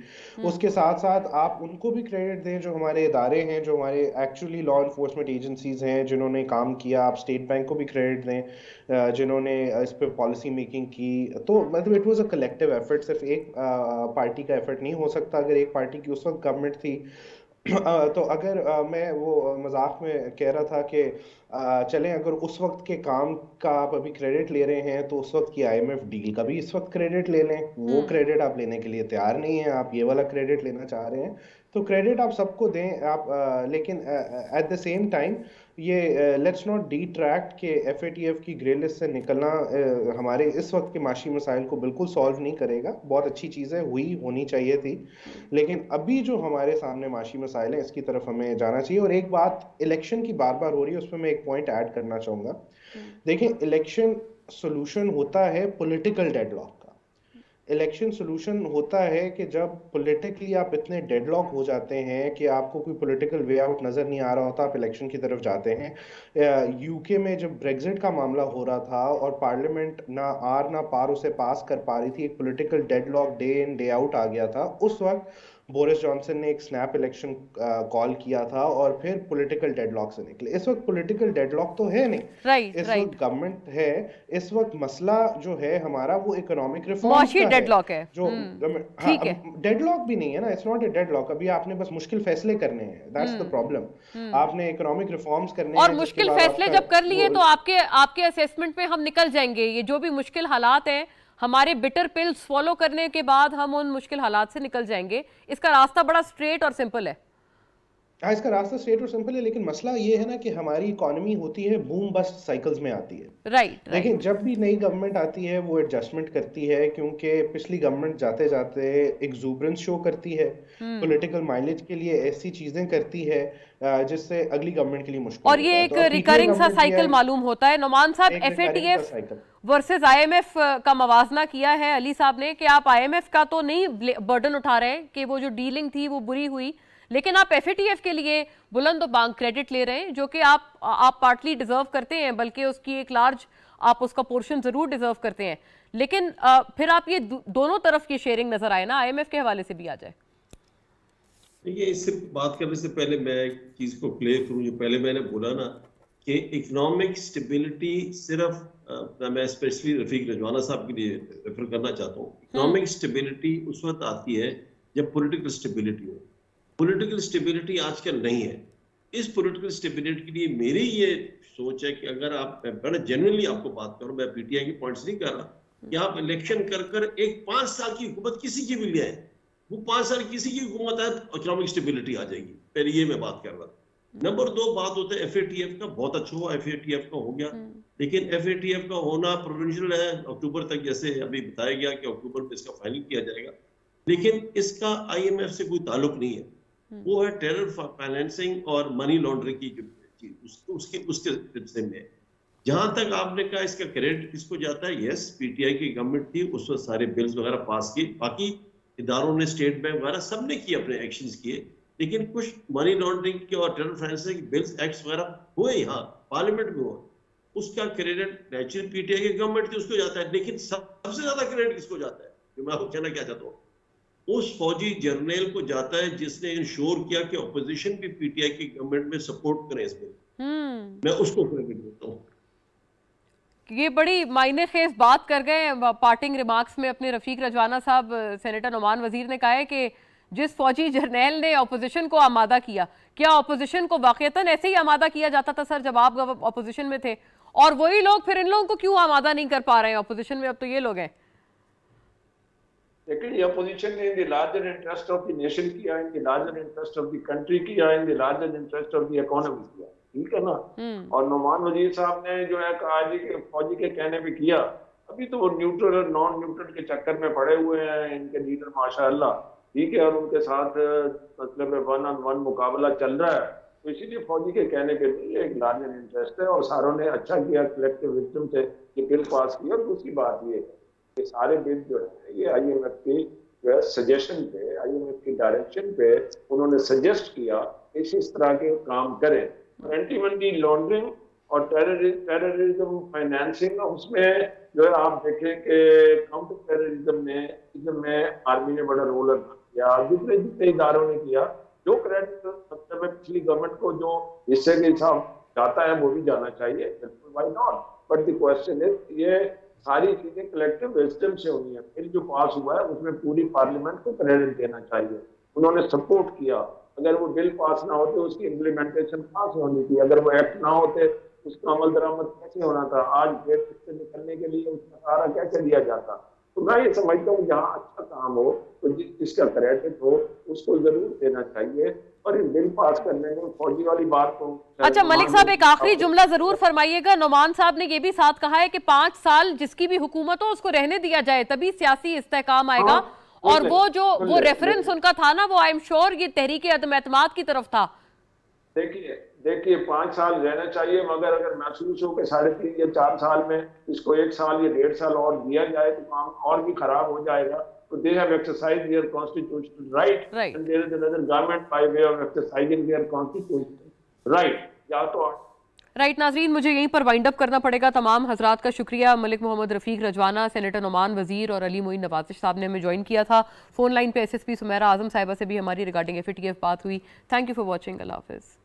उसके साथ साथ आप उनको भी क्रेडिट दें जो हमारे इदारे हैं, जो हमारे एक्चुअली लॉ इन्फोर्समेंट एजेंसीज हैं जिन्होंने काम किया। आप स्टेट बैंक को भी क्रेडिट दें जिन्होंने इस पर पॉलिसी मेकिंग की। तो मतलब it was a collective effort, सिर्फ एक पार्टी का एफर्ट नहीं हो सकता। अगर एक पार्टी की उस वक्त गवर्नमेंट थी तो अगर मैं वो मजाक में कह रहा था कि चलें, अगर उस वक्त के काम का आप अभी क्रेडिट ले रहे हैं तो उस वक्त की IMF डील का भी इस वक्त क्रेडिट ले लें। वो क्रेडिट आप लेने के लिए तैयार नहीं है, आप ये वाला क्रेडिट लेना चाह रहे हैं, तो क्रेडिट आप सबको दें आप। लेकिन एट द सेम टाइम ये लेट्स नॉट डिट्रैक्ट के FATF की ग्रे लिस्ट से निकलना हमारे इस वक्त के माशी मसाइल को बिल्कुल सॉल्व नहीं करेगा। बहुत अच्छी चीज़ें हुई, होनी चाहिए थी, लेकिन अभी जो हमारे सामने माशी मसाइल हैं इसकी तरफ हमें जाना चाहिए। और एक बात इलेक्शन की बार बार हो रही है, उसमें मैं एक पॉइंट ऐड करना चाहूँगा। देखें, इलेक्शन सोल्यूशन होता है पॉलिटिकल डेडलॉक का। इलेक्शन सोल्यूशन होता है कि जब पॉलिटिकली आप इतने डेडलॉक हो जाते हैं कि आपको कोई पॉलिटिकल वे आउट नज़र नहीं आ रहा होता, आप इलेक्शन की तरफ जाते हैं। UK में जब ब्रेग्जिट का मामला हो रहा था और पार्लियामेंट ना आर ना पार उसे पास कर पा रही थी, एक political deadlock day in day out आ गया था। उस वक्त बोरिस जॉनसन ने एक स्नैप इलेक्शन कॉल किया था और फिर पॉलिटिकल डेडलॉक से निकले। इस वक्त पॉलिटिकल डेडलॉक तो है नहीं, इस वक्त गवर्नमेंट है। इस वक्त मसला जो है हमारा वो इकोनॉमिक रिफॉर्म्स का डेडलॉक है, जो ठीक है, डेडलॉक भी नहीं है ना, इट्स नॉट ए डेडलॉक। अभी आपने बस मुश्किल फैसले करने हैं, दैट्स द प्रॉब्लम। आपने इकोनॉमिक रिफॉर्म्स करने हैं, और मुश्किल फैसले जब कर लिए तो आपके असेसमेंट में हम निकल जाएंगे। ये जो भी मुश्किल हालात हैं, हमारे बिटर पिल्स फॉलो करने के बाद हम उन मुश्किल हालात से निकल जाएंगे। इसका रास्ता बड़ा स्ट्रेट और सिंपल है। हाँ, इसका रास्ता स्ट्रेट और सिंपल है, लेकिन मसला ये है ना कि हमारी इकोनॉमी होती है बूम बस्ट साइकिल्स में आती है। राइट लेकिन राइट। जब भी नई गवर्नमेंट आती है वो एडजस्टमेंट करती है, क्योंकि पिछली गवर्नमेंट जाते जाते एग्जूबरेंस शो करती है, पॉलिटिकल माइलेज के लिए ऐसी चीजें करती है जिससे अगली गवर्नमेंट के लिए मुश्किल और होता ये है। एक तो अब पीटीआई रिकरिंग सा गवर्नमेंट भी साइकिल है, मालूम होता है। नोमान साहब, एक रिकरिंग सा एफएटीएफ साइकिल। वर्सेस आईएमएफ का मवाजना किया है अली साहब ने कि आप आईएमएफ का तो नहीं बर्डन उठा रहे हैं कि वो जो डीलिंग थी वो बुरी हुई, लेकिन आप एफएटीएफ के लिए बुलंद बांग क्रेडिट ले रहे हैं, जो कि आप पार्टली डिजर्व करते हैं, बल्कि उसकी एक लार्ज आप उसका पोर्शन जरूर डिजर्व करते हैं। लेकिन फिर आप ये दोनों तरफ की शेयरिंग नजर आए ना, आईएमएफ के हवाले से भी आ जाए। देखिए, इससे बात करने से पहले मैं एक चीज को क्लियर करूं। जो पहले मैंने बोला ना कि इकोनॉमिक स्टेबिलिटी सिर्फ मैं स्पेशली रफीक रजवाना साहब के लिए रेफर करना चाहता हूँ। इकोनॉमिक स्टेबिलिटी उस वक्त आती है जब पॉलिटिकल स्टेबिलिटी हो। पॉलिटिकल स्टेबिलिटी आजकल नहीं है। इस पॉलिटिकल स्टेबिलिटी के लिए मेरी ये सोच है कि अगर आप, मैं जेन्युइनली आपको बात करूं, मैं पीटीआई की पॉइंट्स नहीं कर रहा कि आप इलेक्शन कर एक 5 साल की हुकूमत किसी की भी ले आए, वो 5 साल किसी की हुकूमत है तो इकोनॉमिक स्टेबिलिटी आ जाएगी। पहले ये मैं बात कर रहा था। नंबर 2 बात होता है एफएटीएफ का। बहुत अच्छा हुआ एफएटीएफ का हो गया, लेकिन एफएटीएफ का होना प्रोविंशियल है। अक्टूबर तक, जैसे अभी बताया गया कि अक्टूबर में इसका फाइनल किया जाएगा, लेकिन इसका आईएमएफ से कोई ताल्लुक नहीं है। वो है टेरर फाइनेंसिंग और मनी लॉन्ड्रिंग की जो चीज उसके हिस्से में। जहां तक आपने कहा इसका क्रेडिट किसको जाता है, यस, पीटीआई की गवर्नमेंट थी, उस वक्त सारे बिल्स वगैरह पास किए, बाकी इदारों ने, स्टेट बैंक वगैरह सबने किए, अपने एक्शंस किए, लेकिन कुछ मनी लॉन्ड्रिंग के और टेरर फाइनेंसिंग बिल्स एक्ट्स वगैरह हुए यहाँ पार्लियामेंट में हुआ। उसका क्रेडिट नेचुरल पीटीआई की गवर्नमेंट थी, उसको जाता है। लेकिन सबसे ज्यादा क्रेडिट किसको जाता है, जो मैं आपको कहना क्या चाहता हूँ, उस फौजी जर्नल को जाता है जिसने इंश्योर किया कि ऑपोजिशन भी पीटीआई की गवर्नमेंट में सपोर्ट करे इसमें। मैं उसको क्रेडिट देता हूँ। ये बड़ी मायने खेज बात कर गए पार्टिंग रिमार्क्स में अपने रफीक रजवाना साहब। सेनेटर नोमान वजीर ने कहा है कि जिस फौजी जर्नैल ने ऑपोजिशन को आमादा किया, क्या ऑपोजिशन को वाकईतन ऐसे ही आमादा किया जाता था सर जब आप ऑपोजिशन में थे? और वही लोग फिर इन लोगों को क्यों आमादा नहीं कर पा रहे हैं ऑपोजिशन में? अब तो ये लोग हैं। लेकिन ये अपोजिशन ने in the larger interest of the nation किया, in the larger interest of the country किया, in the larger interest of the economy किया, ठीक है ना। और नोमान वजीर साहब ने जो है आज के फौजी के कहने पे किया, अभी तो वो न्यूट्रल और नॉन न्यूट्रल के चक्कर में पड़े हुए हैं इनके लीडर माशाअल्लाह, ठीक है, और उनके साथ मतलब 1-on-1 मुकाबला चल रहा है। तो इसीलिए फौजी के कहने पे नहीं, एक लार्जर इंटरेस्ट है और सारों ने अच्छा किया कलेक्टिव विजडम से ये बिल पास किया। और दूसरी बात ये है कि सारे बिल जो है ये आईएमएफ की जो है सजेशन पे, आईएमएफ की डायरेक्शन पे उन्होंने सजेस्ट किया इस तरह के काम करें। एंटी मनी लॉन्ड्रिंग और टेररिज्म फाइनेंसिंग, उसमें जो है आप देखें कि काउंटर टेररिज्म में आर्मी ने बड़ा रोल अदा किया, जितने इदारों ने किया। जो क्रेडिट मतलब पिछली गवर्नमेंट को जो हिस्से के हिसाब जाता है वो भी जाना चाहिए, बिल्कुल, why not. But the question is ये सारी चीजें कलेक्टिव विजडम से होनी है। बिल जो पास हुआ है उसमें पूरी पार्लियामेंट को क्रेडिट देना चाहिए, उन्होंने सपोर्ट किया। अगर वो बिल पास ना होते उसकी इम्प्लीमेंटेशन पास होनी थी, अगर वो एक्ट ना होते उसका अमल दरामद कैसे होना था, आज गेट से निकलने के लिए उसका सारा कैसे दिया जाता। तो मैं ये समझता हूँ जहाँ अच्छा काम हो तो जिसका क्रेडिट हो उसको जरूर देना चाहिए। और इस बिल पास करने में फौजी वाली बात को, अच्छा मलिक साहब एक आखिरी जुमला जरूर फरमाइएगा। नोमान साहब ने ये भी साथ कहा है कि 5 साल जिसकी भी हुकूमत हो उसको रहने दिया जाए, तभी सियासी इस्तेहकाम आएगा। और वो रेफरेंस उनका था ना, वो आई एम श्योर ये तहरीक अदम एतमाद की तरफ था। देखिए 5 साल रहना चाहिए, मगर अगर महसूस हो कि 3.5 या 4 साल में इसको 1 साल या 1.5 साल और दिया जाए तो काम और भी खराब हो जाएगा। तो they have exercised their constitutional right, and there is another government by way of exercising their constitutional right. या तो राइट नाजरीन, मुझे यहीं पर वाइंड अप करना पड़ेगा। तमाम हजरात का शुक्रिया। मलिक मोहम्मद रफीक रजवाना, सेनेटर नोमान वजीर और अली मोइन नवाजिश साहब ने हमें ज्वाइन किया था। फोन लाइन पे एसएसपी सुमेरा आजम साहिबा से भी हमारी रिगार्डिंग एफएटीएफ बात हुई। Thank you for watching. Allah Hafiz.